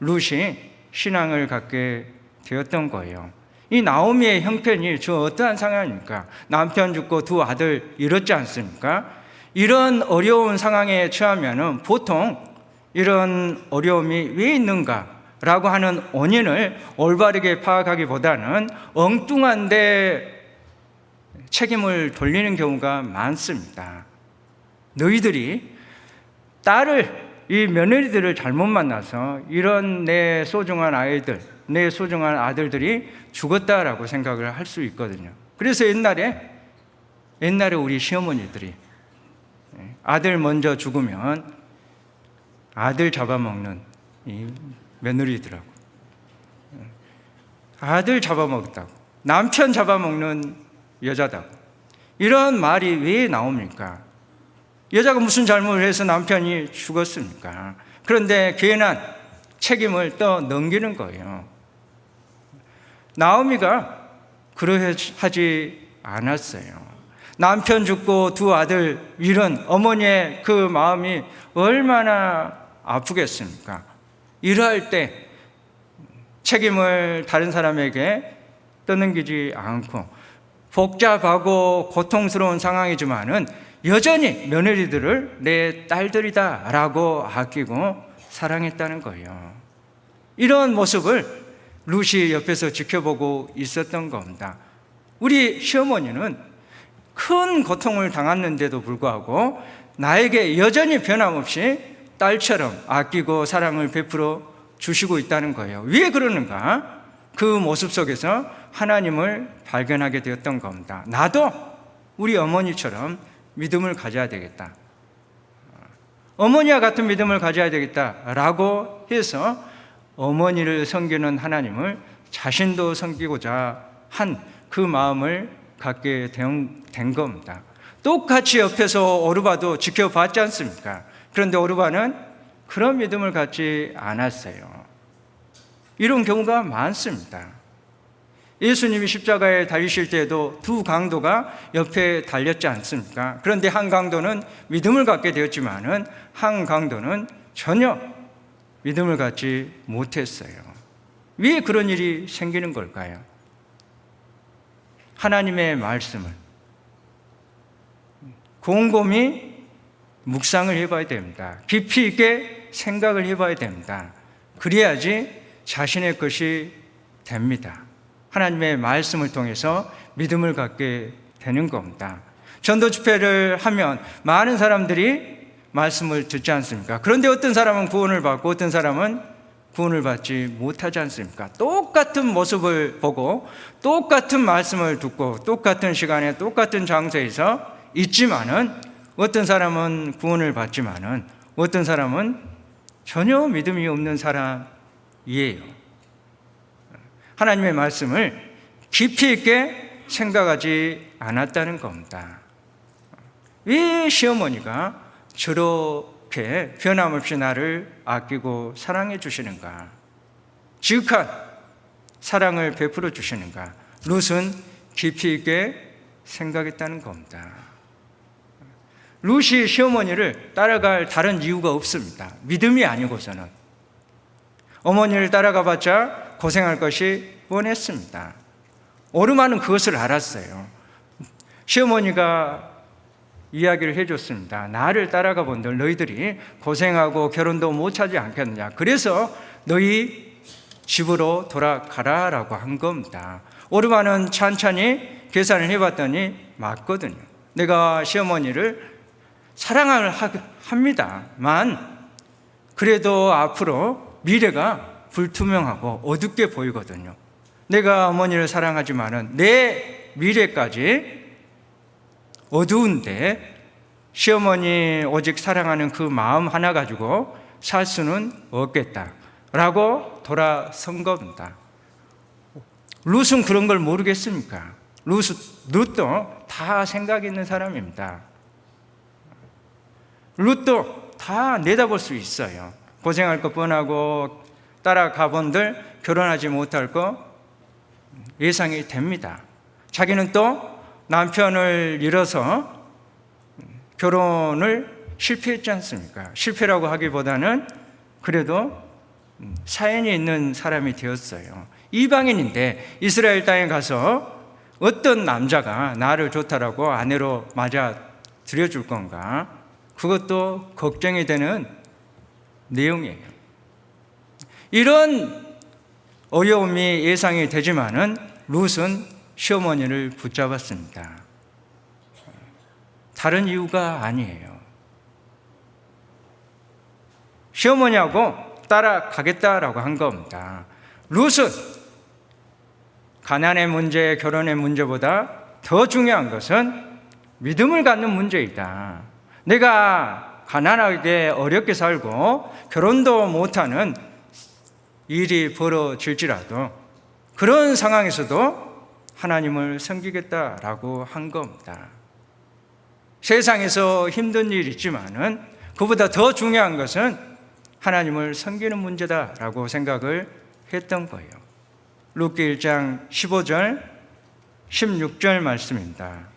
룻이 신앙을 갖게 되었던 거예요. 이 나오미의 형편이 저 어떠한 상황입니까? 남편 죽고 두 아들 잃었지 않습니까? 이런 어려운 상황에 처하면 보통 이런 어려움이 왜 있는가라고 하는 원인을 올바르게 파악하기보다는 엉뚱한데 책임을 돌리는 경우가 많습니다. 너희들이 이 며느리들을 잘못 만나서 이런 내 소중한 아이들, 내 소중한 아들들이 죽었다라고 생각을 할 수 있거든요. 그래서 옛날에 우리 시어머니들이 아들 먼저 죽으면 아들 잡아먹는 이 며느리들하고 아들 잡아먹었다고, 남편 잡아먹는 여자다고, 이런 말이 왜 나옵니까? 여자가 무슨 잘못을 해서 남편이 죽었습니까? 그런데 괜한 책임을 또 넘기는 거예요. 나오미가 그러하지 않았어요. 남편 죽고 두 아들 잃은 어머니의 그 마음이 얼마나 아프겠습니까? 이러할 때 책임을 다른 사람에게 떠넘기지 않고 복잡하고 고통스러운 상황이지만은 여전히 며느리들을 내 딸들이다라고 아끼고 사랑했다는 거예요. 이런 모습을 룻이 옆에서 지켜보고 있었던 겁니다. 우리 시어머니는 큰 고통을 당했는데도 불구하고 나에게 여전히 변함없이 딸처럼 아끼고 사랑을 베풀어 주시고 있다는 거예요. 왜 그러는가? 그 모습 속에서 하나님을 발견하게 되었던 겁니다. 나도 우리 어머니처럼 믿음을 가져야 되겠다. 어머니와 같은 믿음을 가져야 되겠다라고 해서 어머니를 섬기는 하나님을 자신도 섬기고자 한 그 마음을 갖게 된 겁니다. 똑같이 옆에서 오르바도 지켜봤지 않습니까? 그런데 오르바는 그런 믿음을 갖지 않았어요. 이런 경우가 많습니다. 예수님이 십자가에 달리실 때에도 두 강도가 옆에 달렸지 않습니까? 그런데 한 강도는 믿음을 갖게 되었지만은 한 강도는 전혀 믿음을 갖지 못했어요. 왜 그런 일이 생기는 걸까요? 하나님의 말씀을 곰곰이 묵상을 해봐야 됩니다. 깊이 있게 생각을 해봐야 됩니다. 그래야지 자신의 것이 됩니다. 하나님의 말씀을 통해서 믿음을 갖게 되는 겁니다. 전도 집회를 하면 많은 사람들이 말씀을 듣지 않습니까? 그런데 어떤 사람은 구원을 받고 어떤 사람은 구원을 받지 못하지 않습니까? 똑같은 모습을 보고 똑같은 말씀을 듣고 똑같은 시간에 똑같은 장소에서 있지만은 어떤 사람은 구원을 받지만은 어떤 사람은 전혀 믿음이 없는 사람이에요. 하나님의 말씀을 깊이 있게 생각하지 않았다는 겁니다. 왜 시어머니가 저렇게 변함없이 나를 아끼고 사랑해 주시는가? 지극한 사랑을 베풀어 주시는가? 룻은 깊이 있게 생각했다는 겁니다. 룻이 시어머니를 따라갈 다른 이유가 없습니다. 믿음이 아니고서는. 어머니를 따라가봤자 고생할 것이 뻔했습니다. 오르마는 그것을 알았어요. 시어머니가 이야기를 해줬습니다. 나를 따라가 본들 너희들이 고생하고 결혼도 못하지 않겠느냐. 그래서 너희 집으로 돌아가라 라고 한 겁니다. 오르마는 찬찬히 계산을 해봤더니 맞거든요. 내가 시어머니를 사랑을 합니다만 그래도 앞으로 미래가 불투명하고 어둡게 보이거든요. 내가 어머니를 사랑하지만은 내 미래까지 어두운데 시어머니 오직 사랑하는 그 마음 하나 가지고 살 수는 없겠다라고 돌아선 겁니다. 룻은 그런 걸 모르겠습니까? 룻도 다 생각이 있는 사람입니다. 룻도 다 내다볼 수 있어요. 고생할 것 뻔하고 따라가 본들 결혼하지 못할 거 예상이 됩니다. 자기는 또 남편을 잃어서 결혼을 실패했지 않습니까? 실패라고 하기보다는 그래도 사연이 있는 사람이 되었어요. 이방인인데 이스라엘 땅에 가서 어떤 남자가 나를 좋다라고 아내로 맞아 들여줄 건가? 그것도 걱정이 되는 내용이에요. 이런 어려움이 예상이 되지만은 룻은 시어머니를 붙잡았습니다. 다른 이유가 아니에요. 시어머니하고 따라가겠다라고 한 겁니다. 룻은 가난의 문제, 결혼의 문제보다 더 중요한 것은 믿음을 갖는 문제이다. 내가 가난하게 어렵게 살고 결혼도 못하는 일이 벌어질지라도 그런 상황에서도 하나님을 섬기겠다라고 한 겁니다. 세상에서 힘든 일이 있지만은 그보다 더 중요한 것은 하나님을 섬기는 문제다라고 생각을 했던 거예요. 룻기 1장 15절, 16절 말씀입니다.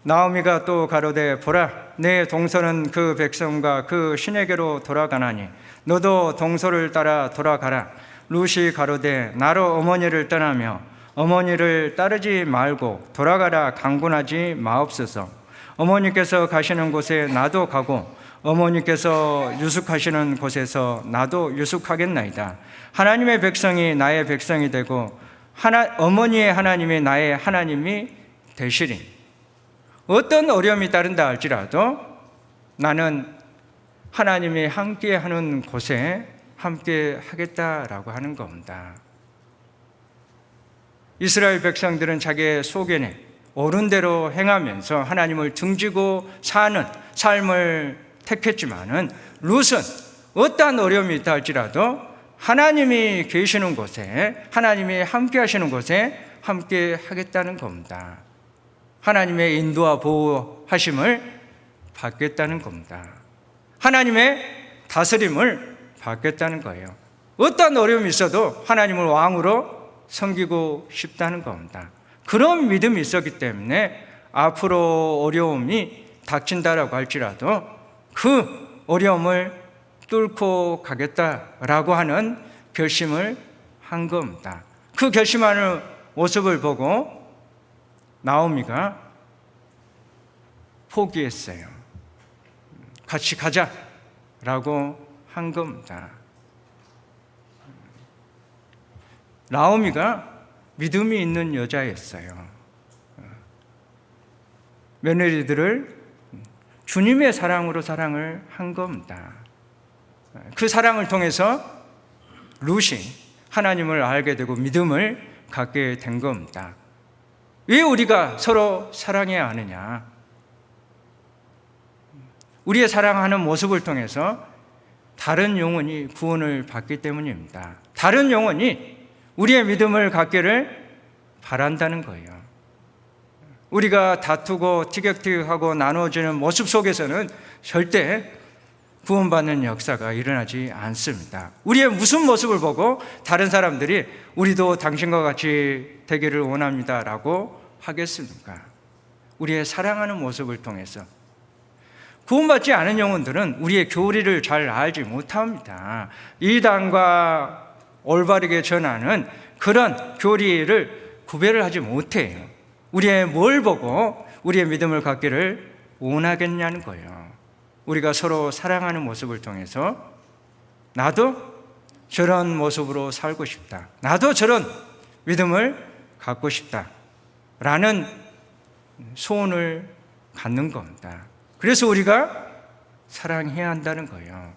나오미가 또 가로되 보라 내 동서는 그 백성과 그 신에게로 돌아가나니 너도 동서를 따라 돌아가라. 룻이 가로되 나로 어머니를 떠나며 어머니를 따르지 말고 돌아가라 강군하지 마옵소서. 어머니께서 가시는 곳에 나도 가고 어머니께서 유숙하시는 곳에서 나도 유숙하겠나이다. 하나님의 백성이 나의 백성이 되고 어머니의 하나님이 나의 하나님이 되시리. 어떤 어려움이 따른다 할지라도 나는 하나님이 함께하는 곳에 함께 하겠다라고 하는 겁니다. 이스라엘 백성들은 자기의 소견에 옳은 대로 행하면서 하나님을 등지고 사는 삶을 택했지만은 룻은 어떠한 어려움이 있다 할지라도 하나님이 계시는 곳에, 하나님이 함께 하시는 곳에 함께 하겠다는 겁니다. 하나님의 인도와 보호하심을 받겠다는 겁니다. 하나님의 다스림을 받겠다는 거예요. 어떠한 어려움이 있어도 하나님을 왕으로 섬기고 싶다는 겁니다. 그런 믿음이 있었기 때문에 앞으로 어려움이 닥친다라고 할지라도 그 어려움을 뚫고 가겠다라고 하는 결심을 한 겁니다. 그 결심하는 모습을 보고 나오미가 포기했어요. 같이 가자라고 한 겁니다. 나오미가 믿음이 있는 여자였어요. 며느리들을 주님의 사랑으로 사랑을 한 겁니다. 그 사랑을 통해서 룻이 하나님을 알게 되고 믿음을 갖게 된 겁니다. 왜 우리가 서로 사랑해야 하느냐? 우리의 사랑하는 모습을 통해서 다른 영혼이 구원을 받기 때문입니다. 다른 영혼이 우리의 믿음을 갖기를 바란다는 거예요. 우리가 다투고 티격태격하고 나누어지는 모습 속에서는 절대 구원받는 역사가 일어나지 않습니다. 우리의 무슨 모습을 보고 다른 사람들이 우리도 당신과 같이 되기를 원합니다 라고 하겠습니까? 우리의 사랑하는 모습을 통해서. 구원받지 않은 영혼들은 우리의 교리를 잘 알지 못합니다. 이단과 올바르게 전하는 그런 교리를 구별을 하지 못해요. 우리의 뭘 보고 우리의 믿음을 갖기를 원하겠냐는 거예요. 우리가 서로 사랑하는 모습을 통해서 나도 저런 모습으로 살고 싶다. 나도 저런 믿음을 갖고 싶다. 라는 소원을 갖는 겁니다. 그래서 우리가 사랑해야 한다는 거예요.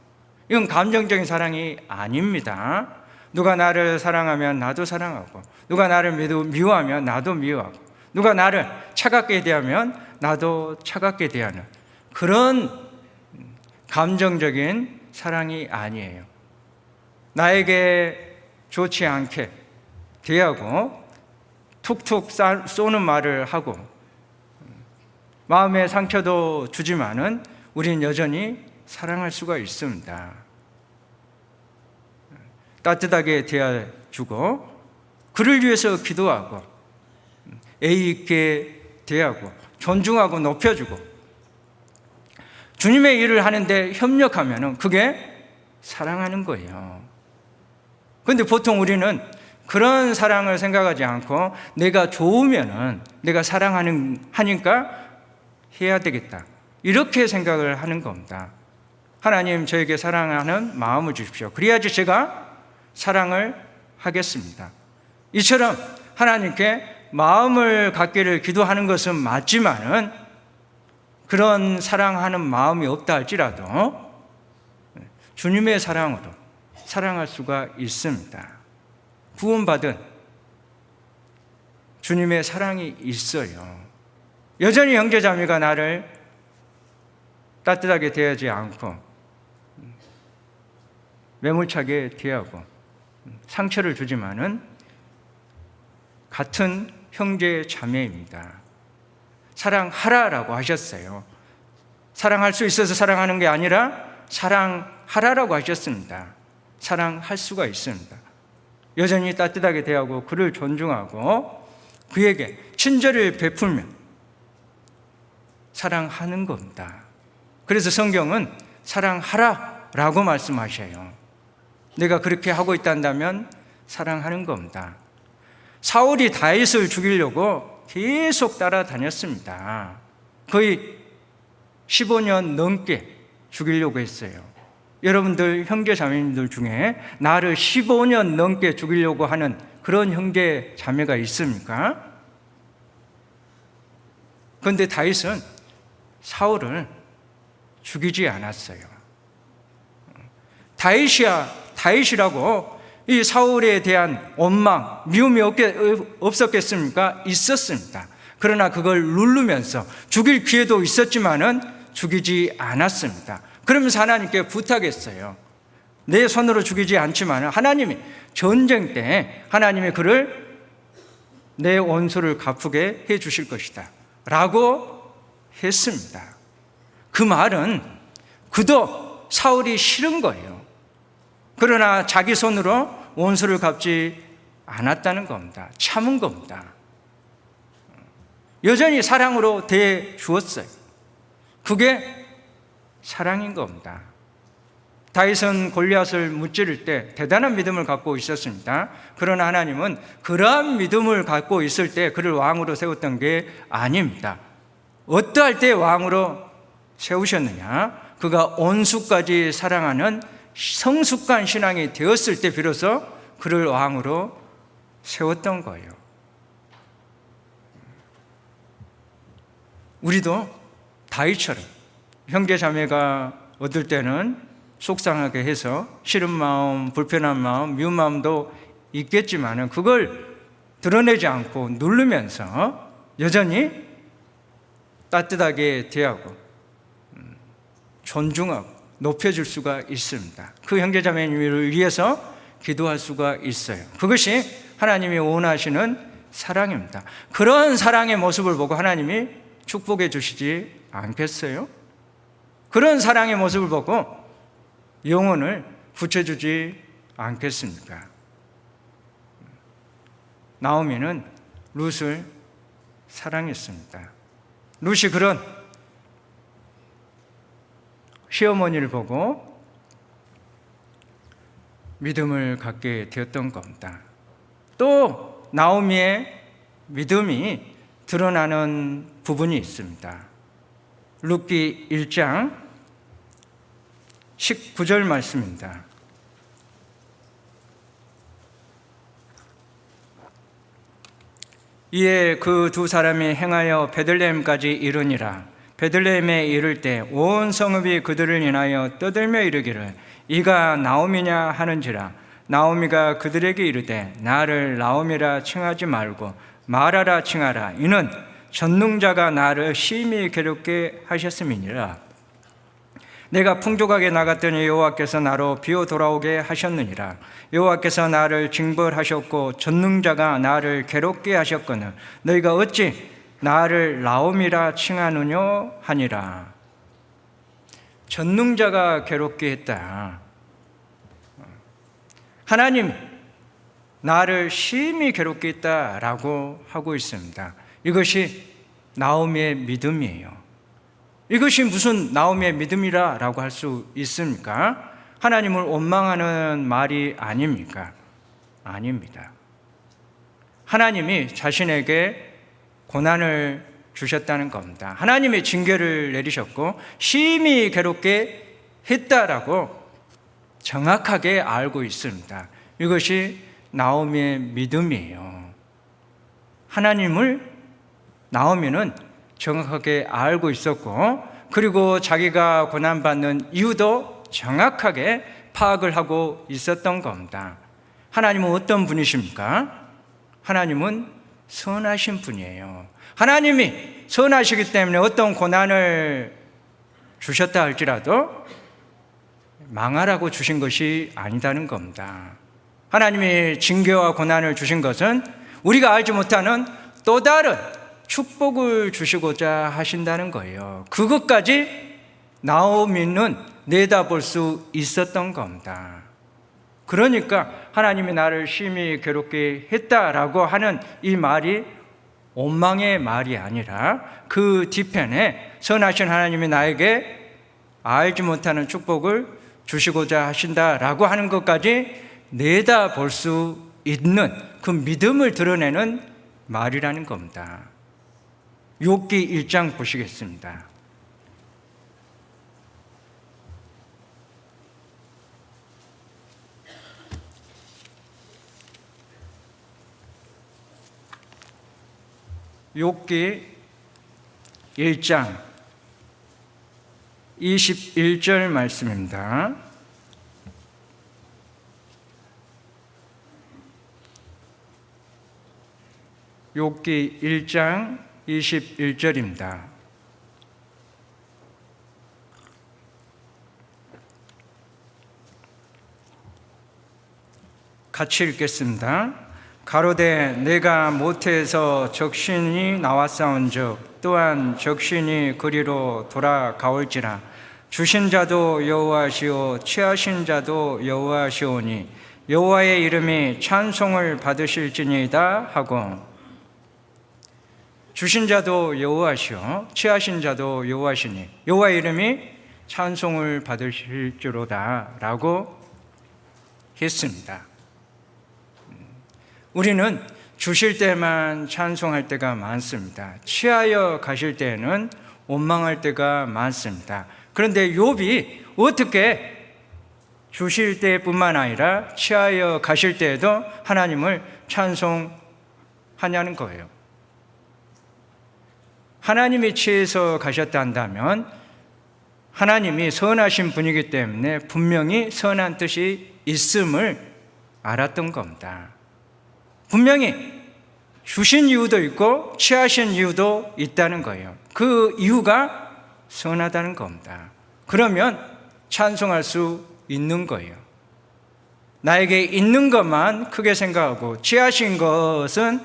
이건 감정적인 사랑이 아닙니다. 누가 나를 사랑하면 나도 사랑하고, 누가 나를 미워하면 나도 미워하고, 누가 나를 차갑게 대하면 나도 차갑게 대하는 그런 감정적인 사랑이 아니에요. 나에게 좋지 않게 대하고 툭툭 쏘는 말을 하고 마음의 상처도 주지만은 우리는 여전히 사랑할 수가 있습니다. 따뜻하게 대해주고 그를 위해서 기도하고 애의 있게 대하고 존중하고 높여주고 주님의 일을 하는데 협력하면 그게 사랑하는 거예요. 그런데 보통 우리는 그런 사랑을 생각하지 않고 내가 좋으면은 내가 하니까 해야 되겠다. 이렇게 생각을 하는 겁니다. 하나님 저에게 사랑하는 마음을 주십시오. 그래야지 제가 사랑을 하겠습니다. 이처럼 하나님께 마음을 갖기를 기도하는 것은 맞지만은 그런 사랑하는 마음이 없다 할지라도 주님의 사랑으로 사랑할 수가 있습니다. 구원받은 주님의 사랑이 있어요. 여전히 형제자매가 나를 따뜻하게 대하지 않고 매몰차게 대하고 상처를 주지만은 같은 형제 자매입니다. 사랑하라라고 하셨어요. 사랑할 수 있어서 사랑하는 게 아니라 사랑하라라고 하셨습니다. 사랑할 수가 있습니다. 여전히 따뜻하게 대하고 그를 존중하고 그에게 친절을 베풀면 사랑하는 겁니다. 그래서 성경은 사랑하라라고 말씀하셔요. 내가 그렇게 하고 있다면 사랑하는 겁니다. 사울이 다윗을 죽이려고 계속 따라다녔습니다. 거의 15년 넘게 죽이려고 했어요. 여러분들 형제 자매님들 중에 나를 15년 넘게 죽이려고 하는 그런 형제 자매가 있습니까? 그런데 다윗은 사울을 죽이지 않았어요. 다윗이라고 이 사울에 대한 원망, 미움이 없었겠습니까? 있었습니다. 그러나 그걸 누르면서 죽일 기회도 있었지만은 죽이지 않았습니다. 그러면서 하나님께 부탁했어요. 내 손으로 죽이지 않지만 하나님이 전쟁 때 하나님이 그를 내 원수를 갚게 해 주실 것이다 라고 했습니다. 그 말은 그도 사울이 싫은 거예요. 그러나 자기 손으로 원수를 갚지 않았다는 겁니다. 참은 겁니다. 여전히 사랑으로 대해 주었어요. 그게 사랑인 겁니다. 다윗은 골리앗을 무찌를 때 대단한 믿음을 갖고 있었습니다. 그러나 하나님은 그러한 믿음을 갖고 있을 때 그를 왕으로 세웠던 게 아닙니다. 어떠할 때 왕으로 세우셨느냐? 그가 온수까지 사랑하는 성숙한 신앙이 되었을 때 비로소 그를 왕으로 세웠던 거예요. 우리도 다윗처럼 형제 자매가 얻을 때는 속상하게 해서 싫은 마음, 불편한 마음, 미운 마음도 있겠지만 그걸 드러내지 않고 누르면서 여전히 따뜻하게 대하고 존중하고 높여줄 수가 있습니다. 그 형제자매님을 위해서 기도할 수가 있어요. 그것이 하나님이 원하시는 사랑입니다. 그런 사랑의 모습을 보고 하나님이 축복해 주시지 않겠어요? 그런 사랑의 모습을 보고 영혼을 붙여주지 않겠습니까? 나오미는 룻을 사랑했습니다. 룻이 그런 시어머니를 보고 믿음을 갖게 되었던 겁니다. 또 나오미의 믿음이 드러나는 부분이 있습니다. 룻기 1장 19절 말씀입니다. 이에 그 두 사람이 행하여 베들레헴까지 이르니라. 베들레헴에 이를 때 온 성읍이 그들을 인하여 떠들며 이르기를 이가 나오미냐 하는지라. 나오미가 그들에게 이르되 나를 나오미라 칭하지 말고 마라라 칭하라. 이는 전능자가 나를 심히 괴롭게 하셨음이니라. 내가 풍족하게 나갔더니 여호와께서 나로 비어 돌아오게 하셨느니라. 여호와께서 나를 징벌하셨고 전능자가 나를 괴롭게 하셨거늘 너희가 어찌 나를 나오미라 칭하느냐 하니라. 전능자가 괴롭게 했다. 하나님 나를 심히 괴롭게 했다라고 하고 있습니다. 이것이 나오미의 믿음이에요. 이것이 무슨 나오미의 믿음이라고 할 수 있습니까? 하나님을 원망하는 말이 아닙니까? 아닙니다. 하나님이 자신에게 고난을 주셨다는 겁니다. 하나님의 징계를 내리셨고 심히 괴롭게 했다라고 정확하게 알고 있습니다. 이것이 나오미의 믿음이에요. 하나님을 나오미는 정확하게 알고 있었고 그리고 자기가 고난받는 이유도 정확하게 파악을 하고 있었던 겁니다. 하나님은 어떤 분이십니까? 하나님은 선하신 분이에요. 하나님이 선하시기 때문에 어떤 고난을 주셨다 할지라도 망하라고 주신 것이 아니다는 겁니다. 하나님이 징계와 고난을 주신 것은 우리가 알지 못하는 또 다른 축복을 주시고자 하신다는 거예요. 그것까지 나오미는 내다볼 수 있었던 겁니다. 그러니까 하나님이 나를 심히 괴롭게 했다라고 하는 이 말이 원망의 말이 아니라 그 뒤편에 선하신 하나님이 나에게 알지 못하는 축복을 주시고자 하신다라고 하는 것까지 내다볼 수 있는 그 믿음을 드러내는 말이라는 겁니다. 욥기 1장 보시겠습니다. 욥기 1장 21절 말씀입니다. 욥기 1장 21절입니다. 같이 읽겠습니다. 가로되 내가 모태에서 적신이 나왔사온즉 또한 적신이 그리로 돌아가올지라. 주신 자도 여호와시오 취하신 자도 여호와시오니 여호와의 이름이 찬송을 받으실지니이다 하고, 주신 자도 여호와시오 취하신 자도 여호와시니 여호와의 이름이 찬송을 받으실지로다 라고 했습니다. 우리는 주실 때만 찬송할 때가 많습니다. 취하여 가실 때에는 원망할 때가 많습니다. 그런데 욥이 어떻게 주실 때뿐만 아니라 취하여 가실 때에도 하나님을 찬송하냐는 거예요. 하나님이 취해서 가셨다 한다면 하나님이 선하신 분이기 때문에 분명히 선한 뜻이 있음을 알았던 겁니다. 분명히 주신 이유도 있고 취하신 이유도 있다는 거예요. 그 이유가 선하다는 겁니다. 그러면 찬송할 수 있는 거예요. 나에게 있는 것만 크게 생각하고 취하신 것은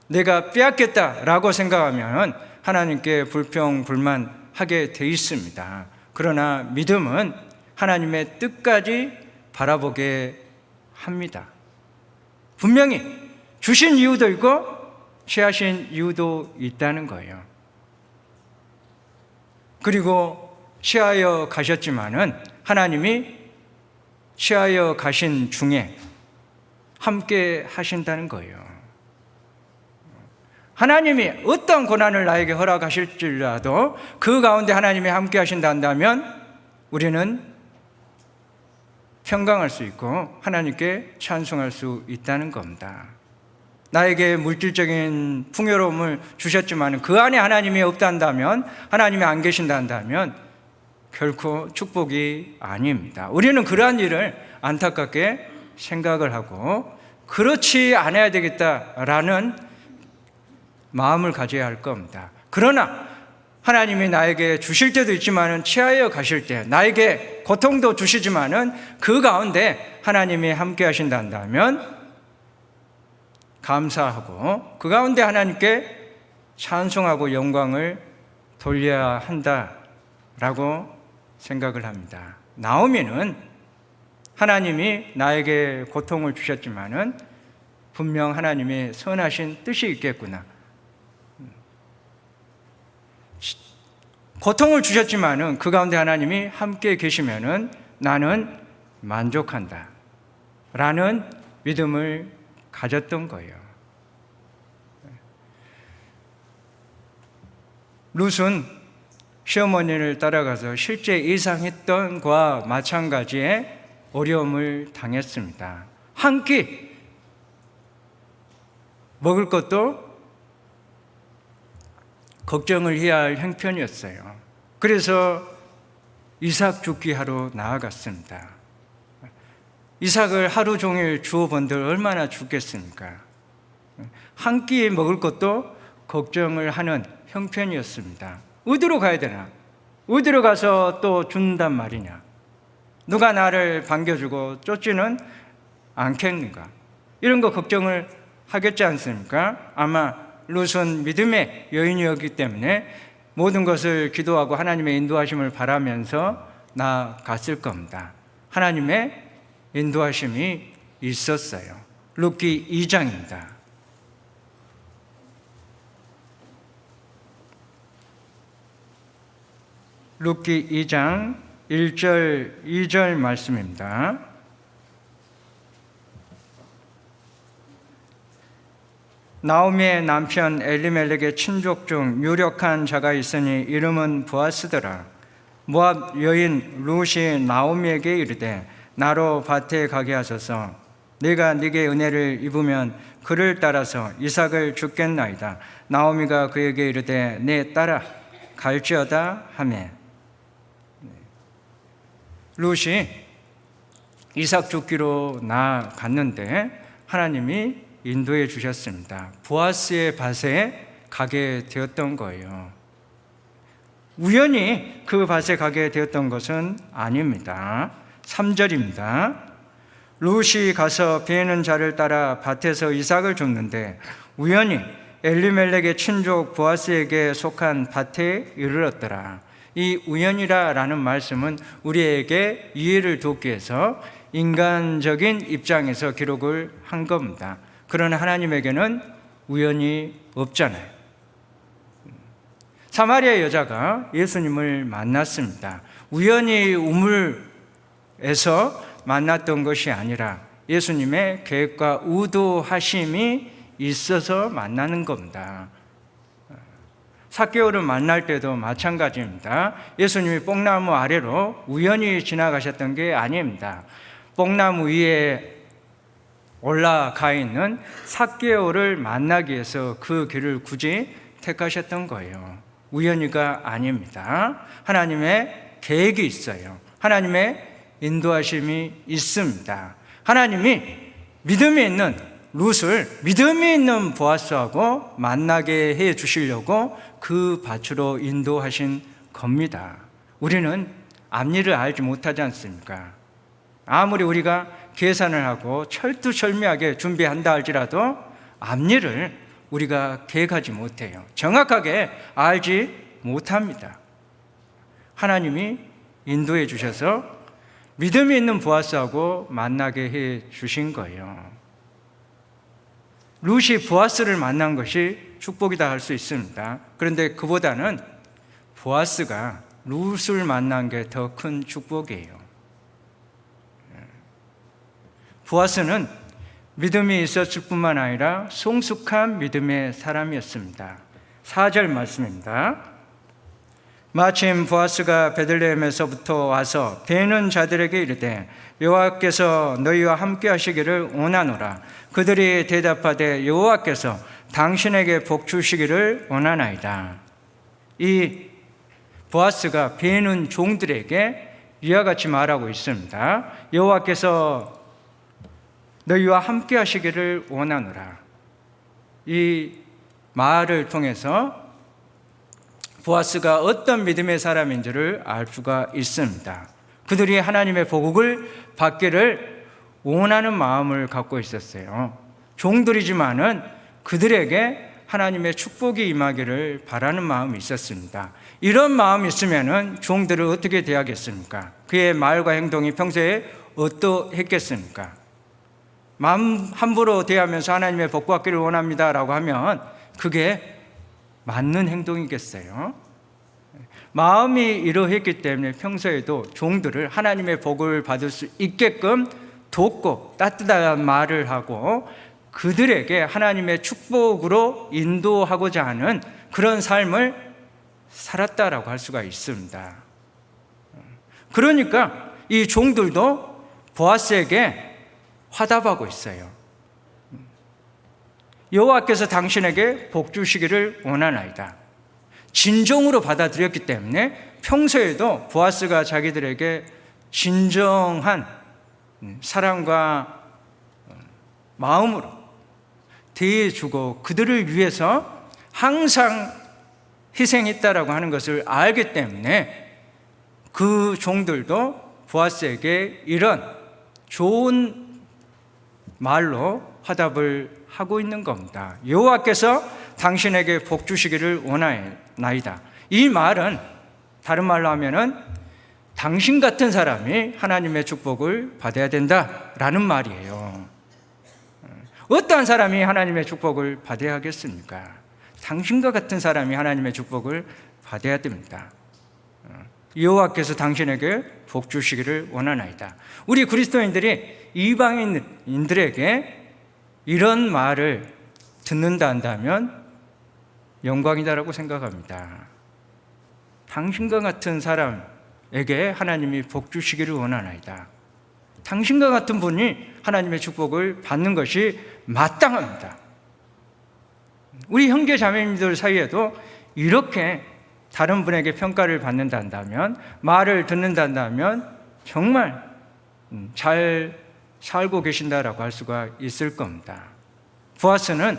내가 빼앗겼다라고 생각하면 하나님께 불평불만하게 돼 있습니다. 그러나 믿음은 하나님의 뜻까지 바라보게 합니다. 분명히 주신 이유도 있고 취하신 이유도 있다는 거예요. 그리고 취하여 가셨지만은 하나님이 취하여 가신 중에 함께 하신다는 거예요. 하나님이 어떤 고난을 나에게 허락하실지라도 그 가운데 하나님이 함께 하신다 한다면 우리는 평강할 수 있고 하나님께 찬송할 수 있다는 겁니다. 나에게 물질적인 풍요로움을 주셨지만 그 안에 하나님이 없단다면, 하나님이 안 계신다면 결코 축복이 아닙니다. 우리는 그러한 일을 안타깝게 생각을 하고 그렇지 않아야 되겠다라는 마음을 가져야 할 겁니다. 그러나 하나님이 나에게 주실 때도 있지만 취하여 가실 때 나에게 고통도 주시지만 그 가운데 하나님이 함께 하신다면 감사하고 그 가운데 하나님께 찬송하고 영광을 돌려야 한다라고 생각을 합니다. 나오미는 하나님이 나에게 고통을 주셨지만 분명 하나님의 선하신 뜻이 있겠구나. 고통을 주셨지만 그 가운데 하나님이 함께 계시면 나는 만족한다 라는 믿음을 가졌던 거예요. 룻은 시어머니를 따라가서 실제 예상했던 것과 마찬가지의 어려움을 당했습니다. 한 끼 먹을 것도 걱정을 해야 할 형편이었어요. 그래서 이삭 죽기 하러 나아갔습니다. 이삭을 하루 종일 주워본들 얼마나 죽겠습니까? 한 끼 먹을 것도 걱정을 하는 형편이었습니다. 어디로 가야 되나? 어디로 가서 또 죽는단 말이냐? 누가 나를 반겨주고 쫓지는 않겠는가? 이런 거 걱정을 하겠지 않습니까? 아마 룻은 믿음의 여인이었기 때문에 모든 것을 기도하고 하나님의 인도하심을 바라면서 나아갔을 겁니다. 하나님의 인도하심이 있었어요. 룻기 2장입니다. 룻기 2장 1절 2절 말씀입니다. 나오미의 남편 엘리멜렉의 친족 중 유력한 자가 있으니 이름은 보아스더라. 모압 여인 룻이 나오미에게 이르되 나로 밭에 가게 하소서. 내가 네게 은혜를 입으면 그를 따라서 이삭을 죽겠나이다. 나오미가 그에게 이르되 내 딸아 갈지어다 하매 룻이 이삭 죽기로 나아갔는데 하나님이 인도해 주셨습니다. 보아스의 밭에 가게 되었던 거예요. 우연히 그 밭에 가게 되었던 것은 아닙니다. 3절입니다. 룻이 가서 베는 자를 따라 밭에서 이삭을 줍는데 우연히 엘리멜렉의 친족 보아스에게 속한 밭에 이르렀더라. 이 우연이라는 말씀은 우리에게 이해를 돕기 위해서 인간적인 입장에서 기록을 한 겁니다. 그러나 하나님에게는 우연이 없잖아요. 사마리아 여자가 예수님을 만났습니다. 우연히 우물에서 만났던 것이 아니라 예수님의 계획과 의도하심이 있어서 만나는 겁니다. 삭개오를 만날 때도 마찬가지입니다. 예수님이 뽕나무 아래로 우연히 지나가셨던 게 아닙니다. 뽕나무 위에 올라가 있는 삭개오를 만나기 위해서 그 길을 굳이 택하셨던 거예요. 우연히가 아닙니다. 하나님의 계획이 있어요. 하나님의 인도하심이 있습니다. 하나님이 믿음이 있는 룻을 믿음이 있는 보아스하고 만나게 해 주시려고 그 밭으로 인도하신 겁니다. 우리는 앞일을 알지 못하지 않습니까? 아무리 우리가 계산을 하고 철두철미하게 준비한다 할지라도 앞일을 우리가 계획하지 못해요. 정확하게 알지 못합니다. 하나님이 인도해 주셔서 믿음이 있는 보아스하고 만나게 해 주신 거예요. 룻이 보아스를 만난 것이 축복이다 할 수 있습니다. 그런데 그보다는 보아스가 룻을 만난 게 더 큰 축복이에요. 보아스는 믿음이 있었을 뿐만 아니라 성숙한 믿음의 사람이었습니다. 4절 말씀입니다. 마침 보아스가 베들레헴에서부터 와서 베는 자들에게 이르되 여호와께서 너희와 함께 하시기를 원하노라. 그들이 대답하되 여호와께서 당신에게 복 주시기를 원하나이다. 이 보아스가 베는 종들에게 이와 같이 말하고 있습니다. 여호와께서 너희와 함께 하시기를 원하노라. 이 말을 통해서 보아스가 어떤 믿음의 사람인지를 알 수가 있습니다. 그들이 하나님의 복을 받기를 원하는 마음을 갖고 있었어요. 종들이지만은 그들에게 하나님의 축복이 임하기를 바라는 마음이 있었습니다. 이런 마음이 있으면은 종들을 어떻게 대하겠습니까? 그의 말과 행동이 평소에 어떠했겠습니까? 마음 함부로 대하면서 하나님의 복 받기를 원합니다라고 하면 그게 맞는 행동이겠어요? 마음이 이러했기 때문에 평소에도 종들을 하나님의 복을 받을 수 있게끔 돕고 따뜻한 말을 하고 그들에게 하나님의 축복으로 인도하고자 하는 그런 삶을 살았다라고 할 수가 있습니다. 그러니까 이 종들도 보아스에게 화답하고 있어요. 여호와께서 당신에게 복 주시기를 원하나이다. 진정으로 받아들였기 때문에 평소에도 보아스가 자기들에게 진정한 사랑과 마음으로 대해주고 그들을 위해서 항상 희생했다라고 하는 것을 알기 때문에 그 종들도 보아스에게 이런 좋은 말로 화답을 하고 있는 겁니다. 여호와께서 당신에게 복 주시기를 원하나이다. 이 말은 다른 말로 하면은 당신 같은 사람이 하나님의 축복을 받아야 된다라는 말이에요. 어떠한 사람이 하나님의 축복을 받아야 하겠습니까? 당신과 같은 사람이 하나님의 축복을 받아야 됩니다. 여호와께서 당신에게 복 주시기를 원하나이다. 우리 그리스도인들이 이방인들에게 이런 말을 듣는다 한다면 영광이다라고 생각합니다. 당신과 같은 사람에게 하나님이 복 주시기를 원하나이다. 당신과 같은 분이 하나님의 축복을 받는 것이 마땅합니다. 우리 형제 자매님들 사이에도 이렇게 다른 분에게 평가를 받는다면, 말을 듣는다면 정말 잘 살고 계신다라고 할 수가 있을 겁니다. 보아스는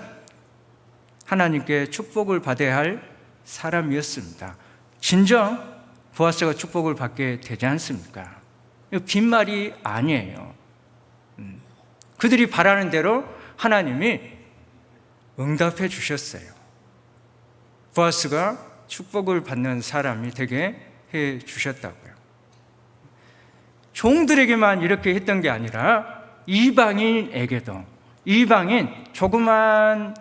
하나님께 축복을 받아야 할 사람이었습니다. 진정 보아스가 축복을 받게 되지 않습니까? 이거 빈말이 아니에요. 그들이 바라는 대로 하나님이 응답해 주셨어요. 보아스가 축복을 받는 사람이 되게 해 주셨다고요. 종들에게만 이렇게 했던 게 아니라 이방인에게도, 이방인 조그만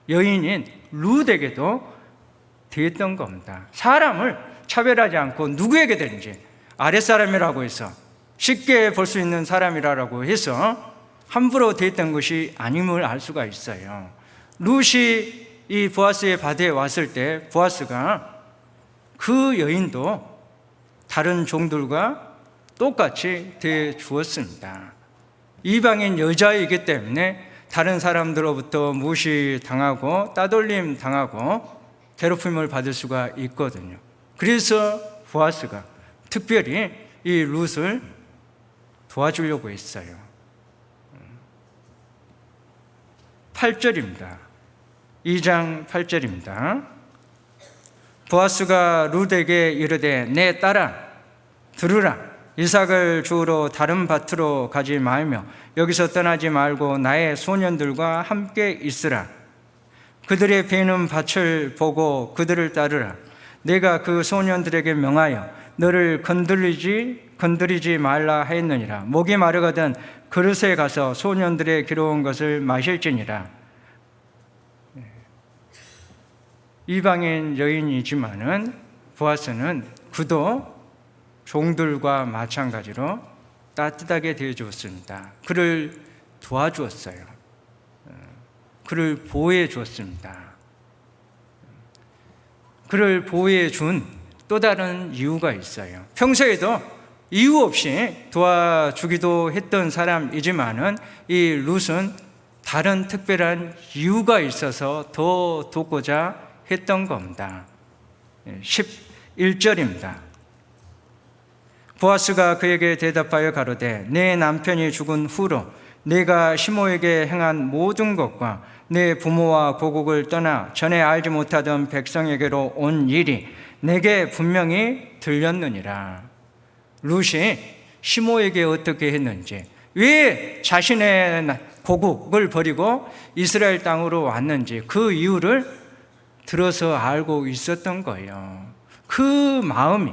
여인인 룻에게도 되었던 겁니다. 사람을 차별하지 않고 누구에게든지 아랫사람이라고 해서 쉽게 볼 수 있는 사람이라고 해서 함부로 되었던 것이 아님을 알 수가 있어요. 룻이 이 보아스의 밭에 왔을 때 보아스가 그 여인도 다른 종들과 똑같이 대 주었습니다. 이방인 여자이기 때문에 다른 사람들로부터 무시당하고 따돌림 당하고 괴롭힘을 받을 수가 있거든요. 그래서 보아스가 특별히 이 룻을 도와주려고 했어요. 8절입니다. 2장 8절입니다. 보아스가 룻에게 이르되 내 딸아 들으라. 이삭을 주우러 다른 밭으로 가지 말며 여기서 떠나지 말고 나의 소년들과 함께 있으라. 그들의 베는 밭을 보고 그들을 따르라. 내가 그 소년들에게 명하여 너를 건드리지 말라 하였느니라. 목이 마르거든 그릇에 가서 소년들의 기러운 것을 마실지니라. 이방인 여인이지만은 보아스는 그도 종들과 마찬가지로 따뜻하게 대해주었습니다. 그를 도와주었어요. 그를 보호해 주었습니다. 그를 보호해 준 또 다른 이유가 있어요. 평소에도 이유 없이 도와주기도 했던 사람이지만은 이 룻은 다른 특별한 이유가 있어서 더 돕고자 했던 겁니다. 11절입니다. 보아스가 그에게 대답하여 가로되 내 남편이 죽은 후로 내가 시모에게 행한 모든 것과 내 부모와 고국을 떠나 전에 알지 못하던 백성에게로 온 일이 내게 분명히 들렸느니라. 룻이 시모에게 어떻게 했는지, 왜 자신의 고국을 버리고 이스라엘 땅으로 왔는지 그 이유를 들어서 알고 있었던 거예요. 그 마음이,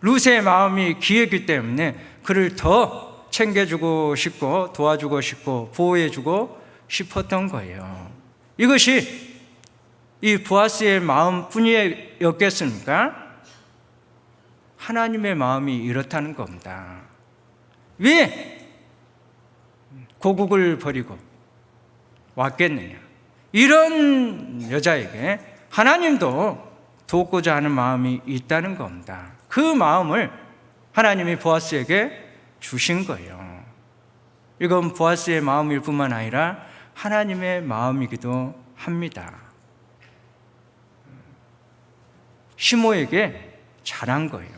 룻의 마음이 귀했기 때문에 그를 더 챙겨주고 싶고 도와주고 싶고 보호해주고 싶었던 거예요. 이것이 이 보아스의 마음뿐이었겠습니까? 하나님의 마음이 이렇다는 겁니다. 왜 고국을 버리고 왔겠느냐? 이런 여자에게 하나님도 돕고자 하는 마음이 있다는 겁니다. 그 마음을 하나님이 보아스에게 주신 거예요. 이건 보아스의 마음일 뿐만 아니라 하나님의 마음이기도 합니다. 시모에게 잘한 거예요.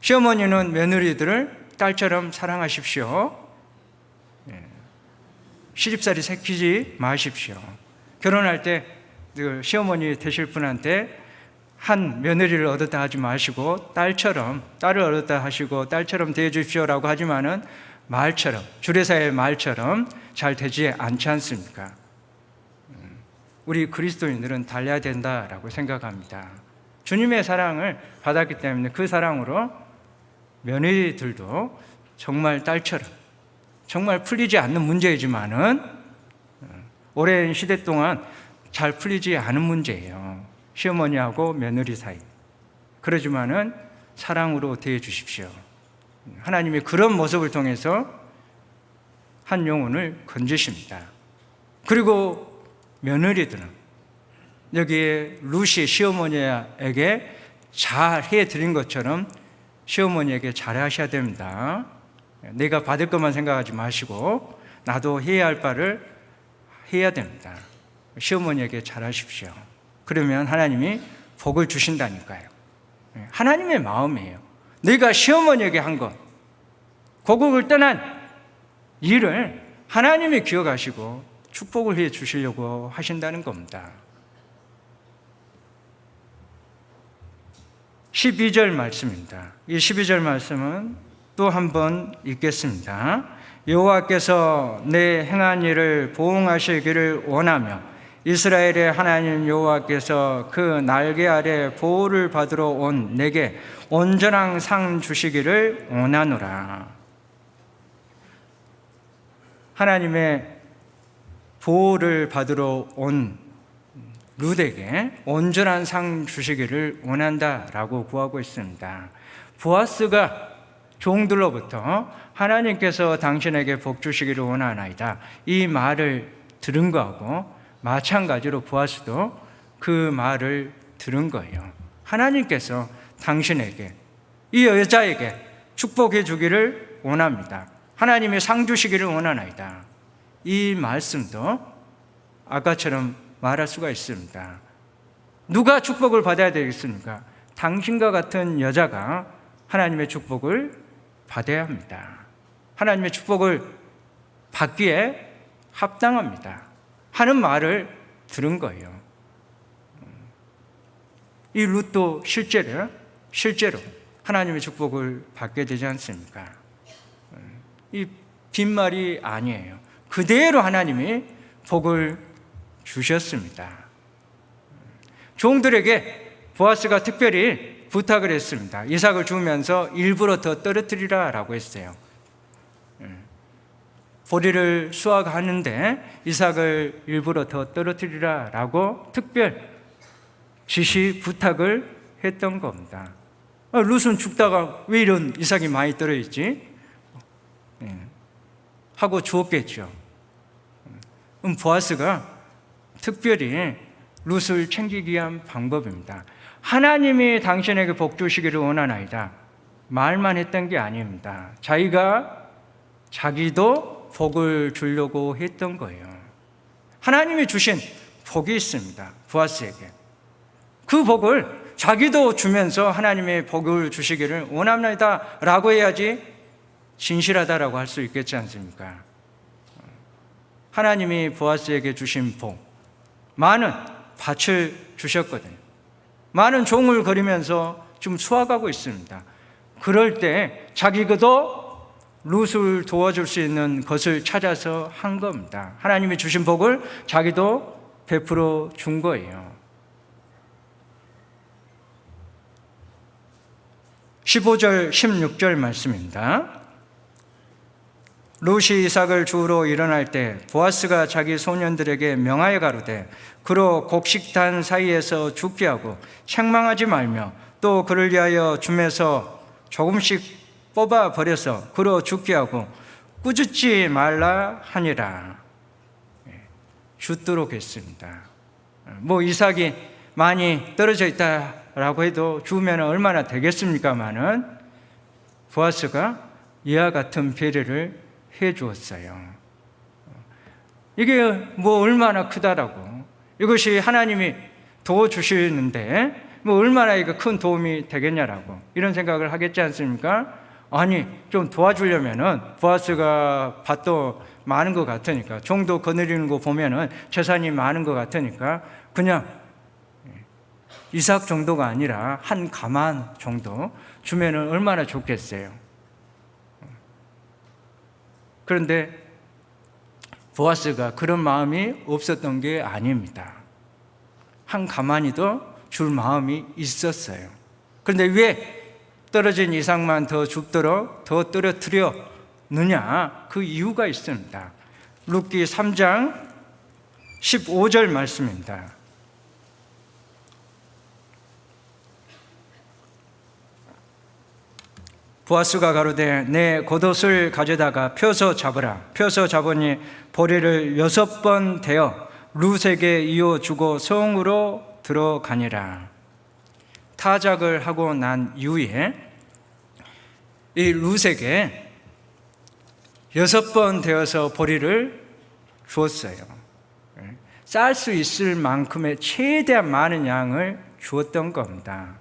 시어머니는 며느리들을 딸처럼 사랑하십시오. 시집살이 새키지 마십시오. 결혼할 때 시어머니 되실 분한테 한 며느리를 얻었다 하지 마시고 딸을 얻었다 하시고 딸처럼 대해주십시오라고 하지만은 말처럼, 주례사의 말처럼 잘 되지 않지 않습니까? 우리 그리스도인들은 달려야 된다라고 생각합니다. 주님의 사랑을 받았기 때문에 그 사랑으로 며느리들도 정말 딸처럼, 정말 풀리지 않는 문제이지만은 오랜 시대 동안 잘 풀리지 않은 문제예요. 시어머니하고 며느리 사이. 그러지만은 사랑으로 대해 주십시오. 하나님이 그런 모습을 통해서 한 영혼을 건지십니다. 그리고 며느리들은 여기에 룻이 시어머니에게 잘 해드린 것처럼 시어머니에게 잘하셔야 됩니다. 내가 받을 것만 생각하지 마시고 나도 해야 할 바를 해야 됩니다. 시어머니에게 잘하십시오. 그러면 하나님이 복을 주신다니까요. 하나님의 마음이에요. 내가 시어머니에게 한 것, 고국을 떠난 일을 하나님이 기억하시고 축복을 해 주시려고 하신다는 겁니다. 12절 말씀입니다. 이 12절 말씀은 또 한 번 읽겠습니다. 여호와께서 내 행한 일을 보응하시기를 원하며 이스라엘의 하나님 여호와께서 그 날개 아래 보호를 받으러 온 내게 온전한 상 주시기를 원하노라. 하나님의 보호를 받으러 온 룻에게 온전한 상 주시기를 원한다라고 구하고 있습니다. 보아스가 종들로부터 하나님께서 당신에게 복 주시기를 원하나이다, 이 말을 들은 거하고 마찬가지로 보아스도 그 말을 들은 거예요. 하나님께서 당신에게, 이 여자에게 축복해 주기를 원합니다. 하나님의 상 주시기를 원하나이다. 이 말씀도 아까처럼 말할 수가 있습니다. 누가 축복을 받아야 되겠습니까? 당신과 같은 여자가 하나님의 축복을 받아야 합니다. 하나님의 축복을 받기에 합당합니다 하는 말을 들은 거예요. 이 룻도 실제로 하나님의 축복을 받게 되지 않습니까? 이 빈말이 아니에요. 그대로 하나님이 복을 주셨습니다. 종들에게 보아스가 특별히 부탁을 했습니다. 이삭을 주면서 일부러 더 떨어뜨리라 라고 했어요. 보리를 수확하는데 이삭을 일부러 더 떨어뜨리라 라고 특별 지시 부탁을 했던 겁니다. 룻은 죽다가 왜 이런 이삭이 많이 떨어졌지? 하고 주었겠죠. 보아스가 특별히 룻을 챙기기 위한 방법입니다. 하나님이 당신에게 복 주시기를 원하나이다, 말만 했던 게 아닙니다. 자기도 복을 주려고 했던 거예요. 하나님이 주신 복이 있습니다, 보아스에게. 그 복을 자기도 주면서 하나님의 복을 주시기를 원합니다 라고 해야지 진실하다라고 할 수 있겠지 않습니까? 하나님이 보아스에게 주신 복, 많은 밭을 주셨거든요. 많은 종을 거리면서 좀 수확하고 있습니다. 그럴 때 자기도 룻을 도와줄 수 있는 것을 찾아서 한 겁니다. 하나님이 주신 복을 자기도 베풀어 준 거예요. 15절, 16절 말씀입니다. 룻이 이삭을 주우러 일어날 때 보아스가 자기 소년들에게 명하여 가로되 그로 곡식단 사이에서 죽게 하고 책망하지 말며 또 그를 위하여 줌에서 조금씩 뽑아 버려서 그로 죽게 하고 꾸짖지 말라 하니라. 죽도록 했습니다. 이삭이 많이 떨어져 있다라고 해도 주우면 얼마나 되겠습니까마는 보아스가 이와 같은 배려를 해 주었어요. 이게 얼마나 크다라고, 이것이 하나님이 도와주시는데 얼마나 이거 큰 도움이 되겠냐라고 이런 생각을 하겠지 않습니까? 아니, 좀 도와주려면은 보아스가 밭도 많은 것 같으니까, 종도 거느리는 거 보면은 재산이 많은 것 같으니까 그냥 이삭 정도가 아니라 한 가만 정도 주면은 얼마나 좋겠어요. 그런데 보아스가 그런 마음이 없었던 게 아닙니다. 한 가만히도 줄 마음이 있었어요. 그런데 왜 떨어진 이삭만 더 줍도록 더 떨어뜨렸느냐? 그 이유가 있습니다. 룻기 3장 15절 말씀입니다. 보아스가 가로되 내 겉옷을 가져다가 펴서 잡으라. 펴서 잡으니 보리를 6번 대어 룻에게 이어 주고 성으로 들어가니라. 타작을 하고 난 이후에 이 룻에게 6번 되어서 보리를 주었어요. 쌀 수 있을 만큼의 최대한 많은 양을 주었던 겁니다.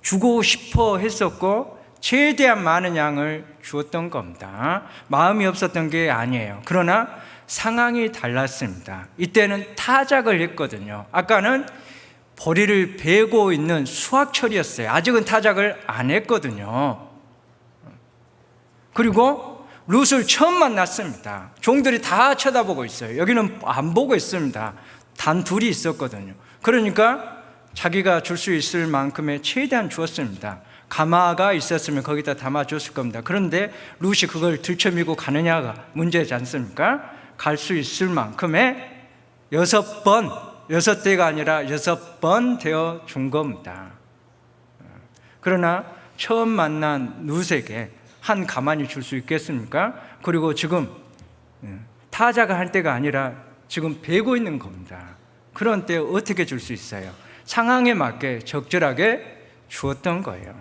주고 싶어 했었고 최대한 많은 양을 주었던 겁니다. 마음이 없었던 게 아니에요. 그러나 상황이 달랐습니다. 이때는 타작을 했거든요. 아까는 보리를 베고 있는 수확철이었어요. 아직은 타작을 안 했거든요. 그리고 룻을 처음 만났습니다. 종들이 다 쳐다보고 있어요. 여기는 안 보고 있습니다. 단 둘이 있었거든요. 그러니까 자기가 줄 수 있을 만큼의 최대한 주었습니다. 가마가 있었으면 거기다 담아줬을 겁니다. 그런데 룻이 그걸 들쳐미고 가느냐가 문제지 않습니까? 갈 수 있을 만큼의 6대가 아니라 6번 되어 준 겁니다. 그러나 처음 만난 룻에게 한 가만히 줄 수 있겠습니까? 그리고 지금 타자가 할 때가 아니라 지금 베고 있는 겁니다. 그런 때 어떻게 줄 수 있어요? 상황에 맞게 적절하게 주었던 거예요.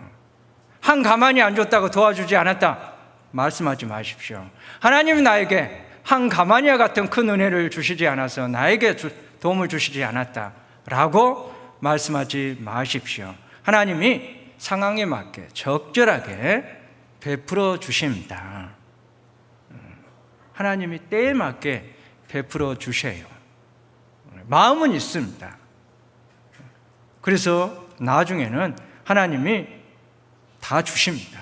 한 가만히 안 줬다고 도와주지 않았다 말씀하지 마십시오. 하나님이 나에게 한 가마니아 같은 큰 은혜를 주시지 않아서 나에게 도움을 주시지 않았다라고 말씀하지 마십시오. 하나님이 상황에 맞게 적절하게 베풀어 주십니다. 하나님이 때에 맞게 베풀어 주셔요. 마음은 있습니다. 그래서 나중에는 하나님이 다 주십니다.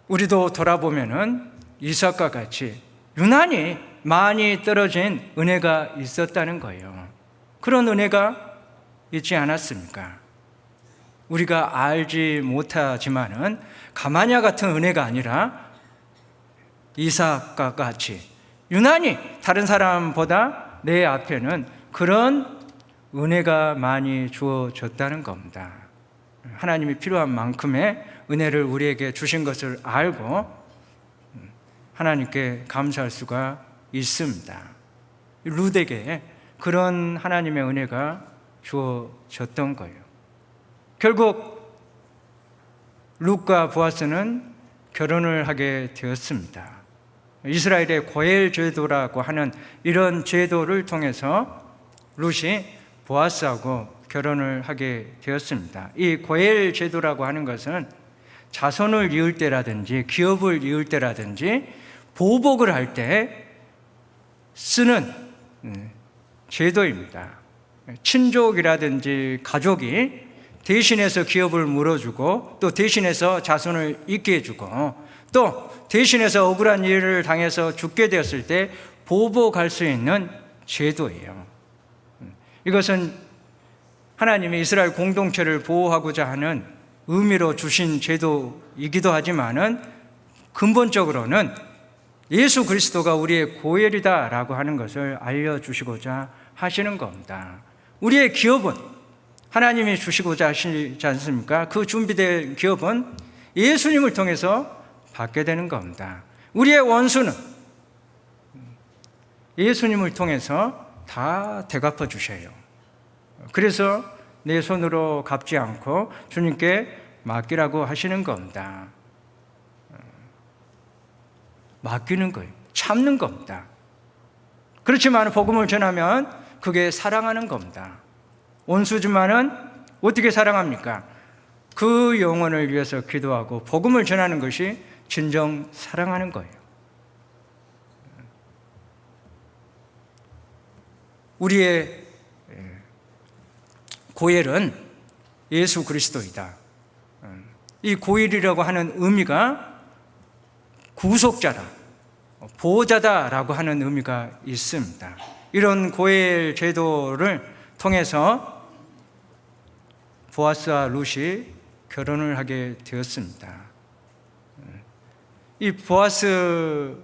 우리도 돌아보면은 이삭과 같이 유난히 많이 떨어진 은혜가 있었다는 거예요. 그런 은혜가 있지 않았습니까? 우리가 알지 못하지만은 가마냐 같은 은혜가 아니라 이삭과 같이 유난히 다른 사람보다 내 앞에는 그런 은혜가 많이 주어졌다는 겁니다. 하나님이 필요한 만큼의 은혜를 우리에게 주신 것을 알고 하나님께 감사할 수가 있습니다. 룻에게 그런 하나님의 은혜가 주어졌던 거예요. 결국 룻과 보아스는 결혼을 하게 되었습니다. 이스라엘의 고엘 제도라고 하는 이런 제도를 통해서 룻이 보아스하고 결혼을 하게 되었습니다. 이 고엘 제도라고 하는 것은 자손을 이을 때라든지 기업을 이을 때라든지 보복을 할 때 쓰는 제도입니다. 친족이라든지 가족이 대신해서 기업을 물어주고 또 대신해서 자손을 잇게 해주고 또 대신해서 억울한 일을 당해서 죽게 되었을 때 보복할 수 있는 제도예요. 이것은 하나님이 이스라엘 공동체를 보호하고자 하는 의미로 주신 제도이기도 하지만은 근본적으로는 예수 그리스도가 우리의 고엘이다라고 하는 것을 알려주시고자 하시는 겁니다. 우리의 기업은 하나님이 주시고자 하시지 않습니까? 그 준비된 기업은 예수님을 통해서 받게 되는 겁니다. 우리의 원수는 예수님을 통해서 다 되갚아 주셔요. 그래서 내 손으로 갚지 않고 주님께 맡기라고 하시는 겁니다. 맡기는 거예요. 참는 겁니다. 그렇지만 복음을 전하면 그게 사랑하는 겁니다. 원수지만은 어떻게 사랑합니까? 그 영혼을 위해서 기도하고 복음을 전하는 것이 진정 사랑하는 거예요. 우리의 고엘은 예수 그리스도이다. 이 고엘이라고 하는 의미가 구속자다, 보호자다라고 하는 의미가 있습니다. 이런 고엘 제도를 통해서 보아스와 룻이 결혼을 하게 되었습니다. 이 보아스하고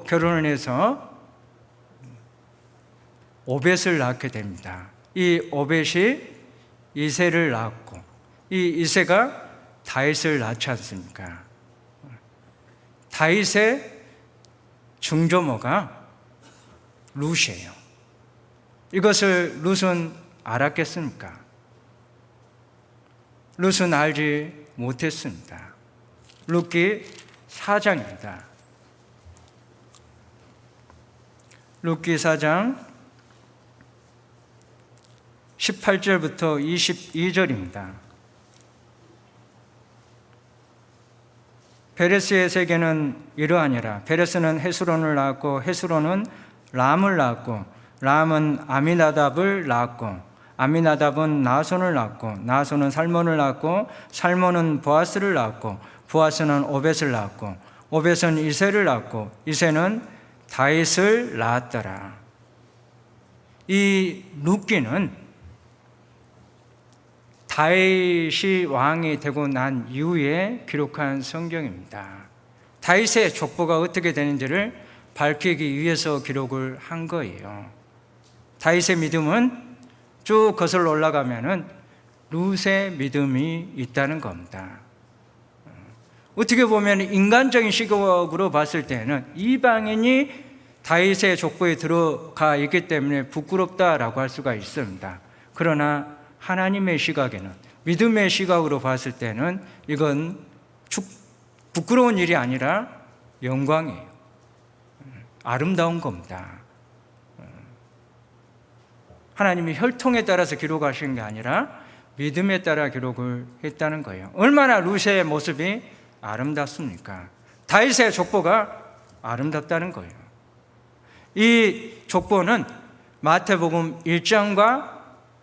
결혼을 해서 오벳을 낳게 됩니다. 이 오벳이 이새를 낳았고 이 이새가 다윗을 낳지 않습니까? 다윗의 중조모가 룻이에요. 이것을 룻은 알았겠습니까? 룻은 알지 못했습니다. 룻기 4장입니다. 룻기 4장 18절부터 22절입니다. 베레스의 세계는 이러하니라. 베레스는 헤스론을 낳았고 헤스론은 람을 낳았고 람은 아미나답을 낳았고 아미나답은 나손을 낳았고 나손은 살몬을 낳았고 살몬은 보아스를 낳았고 보아스는 오벳을 낳았고 오벳은 이새를 낳았고 이새는 다윗을 낳았더라. 이 룻기는 다윗이 왕이 되고 난 이후에 기록한 성경입니다. 다윗의 족보가 어떻게 되는지를 밝히기 위해서 기록을 한 거예요. 다윗의 믿음은 쭉 거슬러 올라가면은 룻의 믿음이 있다는 겁니다. 어떻게 보면 인간적인 시각으로 봤을 때는 이방인이 다윗의 족보에 들어가 있기 때문에 부끄럽다라고 할 수가 있습니다. 그러나 하나님의 시각에는, 믿음의 시각으로 봤을 때는 이건 부끄러운 일이 아니라 영광이에요. 아름다운 겁니다. 하나님이 혈통에 따라서 기록하신 게 아니라 믿음에 따라 기록을 했다는 거예요. 얼마나 룻의 모습이 아름답습니까? 다윗의 족보가 아름답다는 거예요. 이 족보는 마태복음 1장과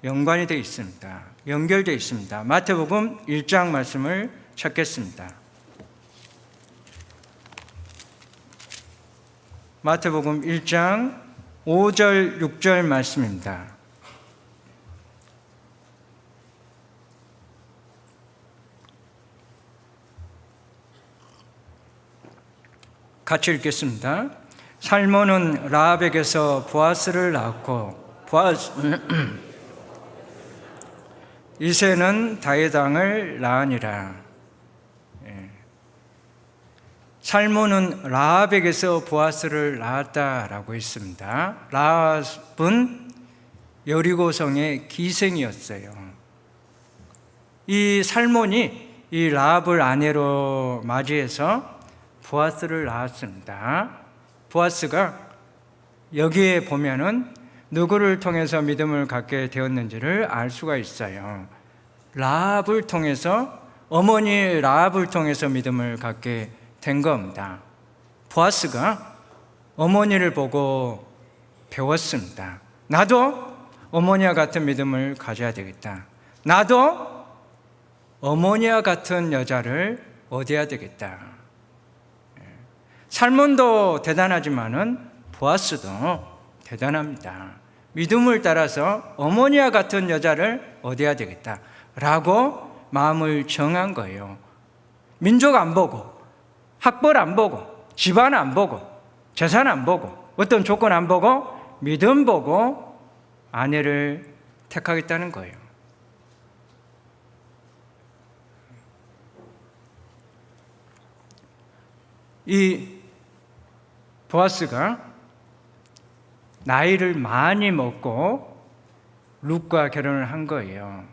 연관이 되어 있습니다. 연결되어 있습니다. 마태복음 1장 말씀을 찾겠습니다. 마태복음 1장 5절 6절 말씀입니다. 같이 읽겠습니다. 살몬은 라합에게서 보아스를 낳았고 이새는 다윗 왕을 낳으니라. 살몬은 라합에게서 보아스를 낳았다라고 했습니다. 라합은 여리고성의 기생이었어요. 이 살몬이 이 라합을 아내로 맞이해서 보아스를 낳았습니다. 보아스가 여기에 보면은 누구를 통해서 믿음을 갖게 되었는지를 알 수가 있어요. 라합을 통해서, 어머니 라합을 통해서 믿음을 갖게 된 겁니다. 보아스가 어머니를 보고 배웠습니다. 나도 어머니와 같은 믿음을 가져야 되겠다. 나도 어머니와 같은 여자를 얻어야 되겠다. 살몬도 대단하지만은 보아스도 대단합니다. 믿음을 따라서 어머니와 같은 여자를 얻어야 되겠다라고 마음을 정한 거예요. 민족 안 보고, 학벌 안 보고, 집안 안 보고, 재산 안 보고, 어떤 조건 안 보고, 믿음 보고 아내를 택하겠다는 거예요. 이 보아스가 나이를 많이 먹고 룻과 결혼을 한 거예요.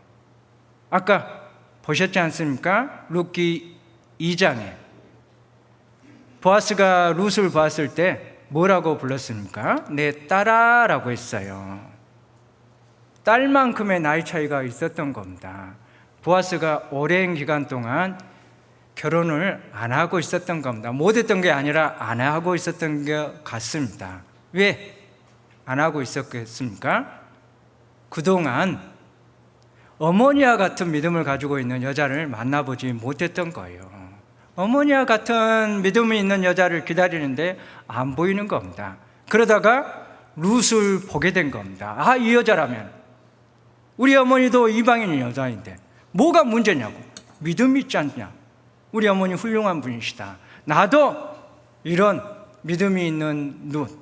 아까 보셨지 않습니까? 룻기 2장에 보아스가 룻을 봤을 때 뭐라고 불렀습니까? 내 딸아라고 했어요. 딸만큼의 나이 차이가 있었던 겁니다. 보아스가 오랜 기간 동안 결혼을 안 하고 있었던 겁니다. 못했던 게 아니라 안 하고 있었던 것 같습니다. 왜 안 하고 있었겠습니까? 그동안 어머니와 같은 믿음을 가지고 있는 여자를 만나보지 못했던 거예요. 어머니와 같은 믿음이 있는 여자를 기다리는데 안 보이는 겁니다. 그러다가 룻을 보게 된 겁니다. 아, 이 여자라면 우리 어머니도 이방인 여자인데 뭐가 문제냐고. 믿음이 있지 않냐. 우리 어머니 훌륭한 분이시다. 나도 이런 믿음이 있는 룻,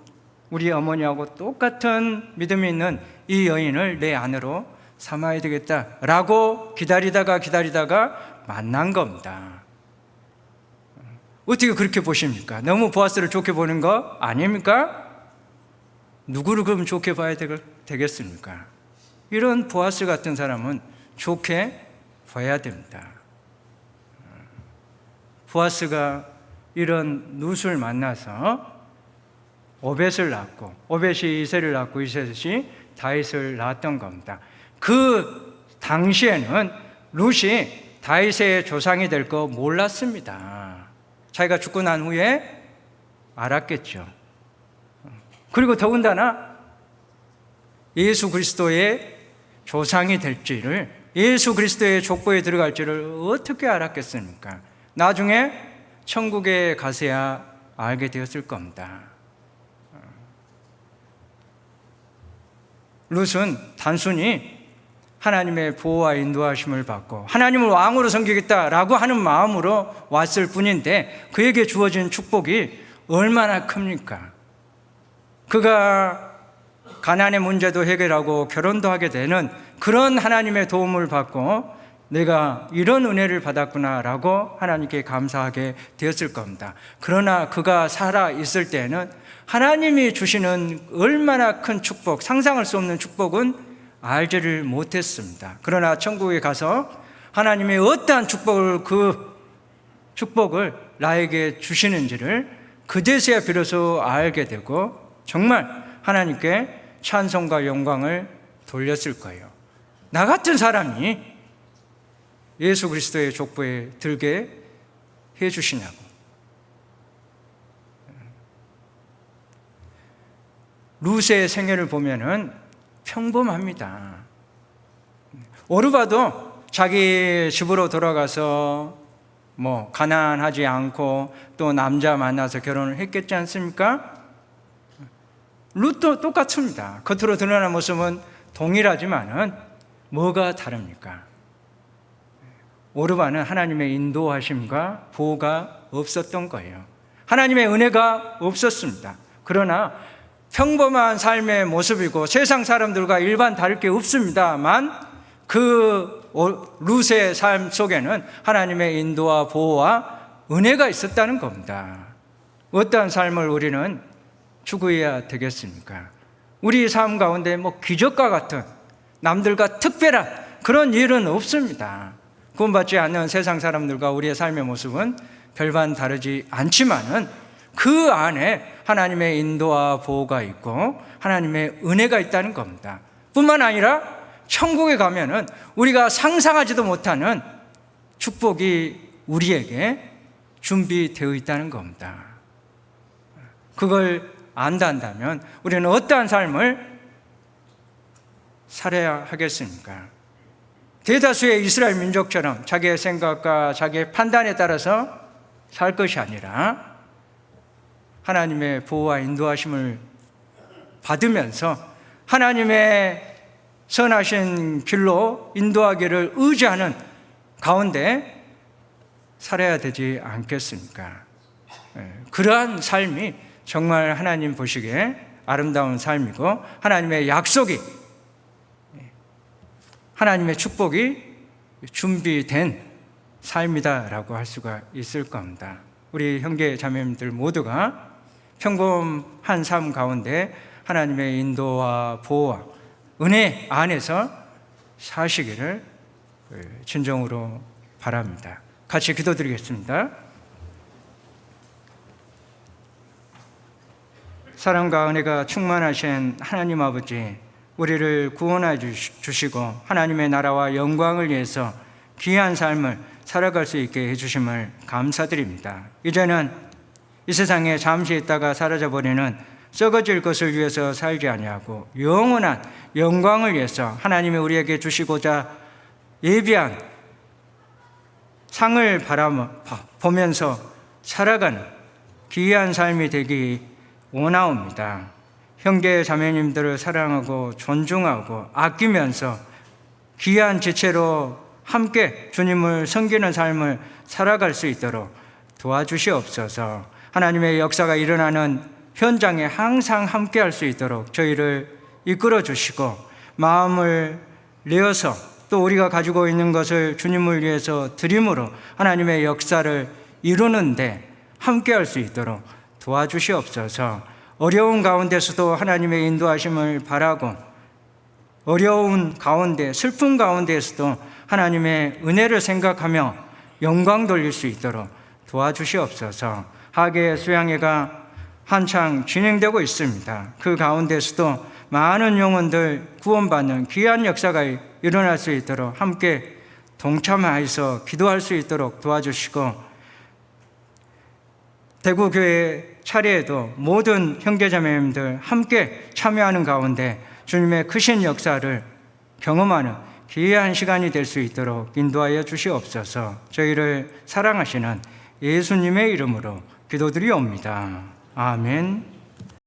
우리 어머니하고 똑같은 믿음이 있는 이 여인을 내 아내로 삼아야 되겠다라고 기다리다가 만난 겁니다. 어떻게 그렇게 보십니까? 너무 보아스를 좋게 보는 거 아닙니까? 누구를 그럼 좋게 봐야 되겠습니까? 이런 보아스 같은 사람은 좋게 봐야 됩니다. 보아스가 이런 룻을 만나서 오벳을 낳고, 오벳이 이새를 낳고, 이셋이 다윗을 낳았던 겁니다. 그 당시에는 룻이 다윗의 조상이 될 거 몰랐습니다. 자기가 죽고 난 후에 알았겠죠. 그리고 더군다나 예수 그리스도의 조상이 될지를, 예수 그리스도의 족보에 들어갈지를 어떻게 알았겠습니까? 나중에 천국에 가서야 알게 되었을 겁니다. 룻은 단순히 하나님의 보호와 인도하심을 받고 하나님을 왕으로 섬기겠다라고 하는 마음으로 왔을 뿐인데, 그에게 주어진 축복이 얼마나 큽니까? 그가 가난의 문제도 해결하고 결혼도 하게 되는 그런 하나님의 도움을 받고 내가 이런 은혜를 받았구나라고 하나님께 감사하게 되었을 겁니다. 그러나 그가 살아 있을 때는 하나님이 주시는 얼마나 큰 축복, 상상할 수 없는 축복은 알지를 못했습니다. 그러나 천국에 가서 하나님의 어떠한 축복을, 그 축복을 나에게 주시는지를 그제서야 비로소 알게 되고 정말 하나님께 찬송과 영광을 돌렸을 거예요. 나 같은 사람이 예수 그리스도의 족보에 들게 해주시냐고. 룻의 생애를 보면은 평범합니다. 오르바도 자기 집으로 돌아가서 가난하지 않고 또 남자 만나서 결혼을 했겠지 않습니까? 룻도 똑같습니다. 겉으로 드러나는 모습은 동일하지만은 뭐가 다릅니까? 오르바는 하나님의 인도하심과 보호가 없었던 거예요. 하나님의 은혜가 없었습니다. 그러나 평범한 삶의 모습이고 세상 사람들과 일반 다를 게 없습니다만 그 룻의 삶 속에는 하나님의 인도와 보호와 은혜가 있었다는 겁니다. 어떠한 삶을 우리는 추구해야 되겠습니까? 우리 삶 가운데 기적과 같은 남들과 특별한 그런 일은 없습니다. 구원받지 않는 세상 사람들과 우리의 삶의 모습은 별반 다르지 않지만은 그 안에 하나님의 인도와 보호가 있고 하나님의 은혜가 있다는 겁니다. 뿐만 아니라 천국에 가면은 우리가 상상하지도 못하는 축복이 우리에게 준비되어 있다는 겁니다. 그걸 안다면 우리는 어떠한 삶을 살아야 하겠습니까? 대다수의 이스라엘 민족처럼 자기의 생각과 자기의 판단에 따라서 살 것이 아니라 하나님의 보호와 인도하심을 받으면서 하나님의 선하신 길로 인도하기를 의지하는 가운데 살아야 되지 않겠습니까? 그러한 삶이 정말 하나님 보시기에 아름다운 삶이고 하나님의 약속이, 하나님의 축복이 준비된 삶이다라고 할 수가 있을 겁니다. 우리 형제 자매님들 모두가 평범한 삶 가운데 하나님의 인도와 보호와 은혜 안에서 사시기를 진정으로 바랍니다. 같이 기도드리겠습니다. 사랑과 은혜가 충만하신 하나님 아버지, 우리를 구원해 주시고 하나님의 나라와 영광을 위해서 귀한 삶을 살아갈 수 있게 해주심을 감사드립니다. 이제는 이 세상에 잠시 있다가 사라져버리는 썩어질 것을 위해서 살지 아니하고 영원한 영광을 위해서 하나님이 우리에게 주시고자 예비한 상을 보면서 살아가는 귀한 삶이 되기 원하옵니다. 형제 자매님들을 사랑하고 존중하고 아끼면서 귀한 지체로 함께 주님을 섬기는 삶을 살아갈 수 있도록 도와주시옵소서. 하나님의 역사가 일어나는 현장에 항상 함께 할 수 있도록 저희를 이끌어 주시고 마음을 내어서 또 우리가 가지고 있는 것을 주님을 위해서 드림으로 하나님의 역사를 이루는데 함께 할 수 있도록 도와주시옵소서. 어려운 가운데서도 하나님의 인도하심을 바라고 어려운 가운데, 슬픈 가운데에서도 하나님의 은혜를 생각하며 영광 돌릴 수 있도록 도와주시옵소서. 하계 수양회가 한창 진행되고 있습니다. 그 가운데서도 많은 영혼들 구원받는 귀한 역사가 일어날 수 있도록 함께 동참하여서 기도할 수 있도록 도와주시고, 대구교회 차례에도 모든 형제자매님들 함께 참여하는 가운데 주님의 크신 역사를 경험하는 귀한 시간이 될 수 있도록 인도하여 주시옵소서. 저희를 사랑하시는 예수님의 이름으로 기도드리옵니다. 아멘.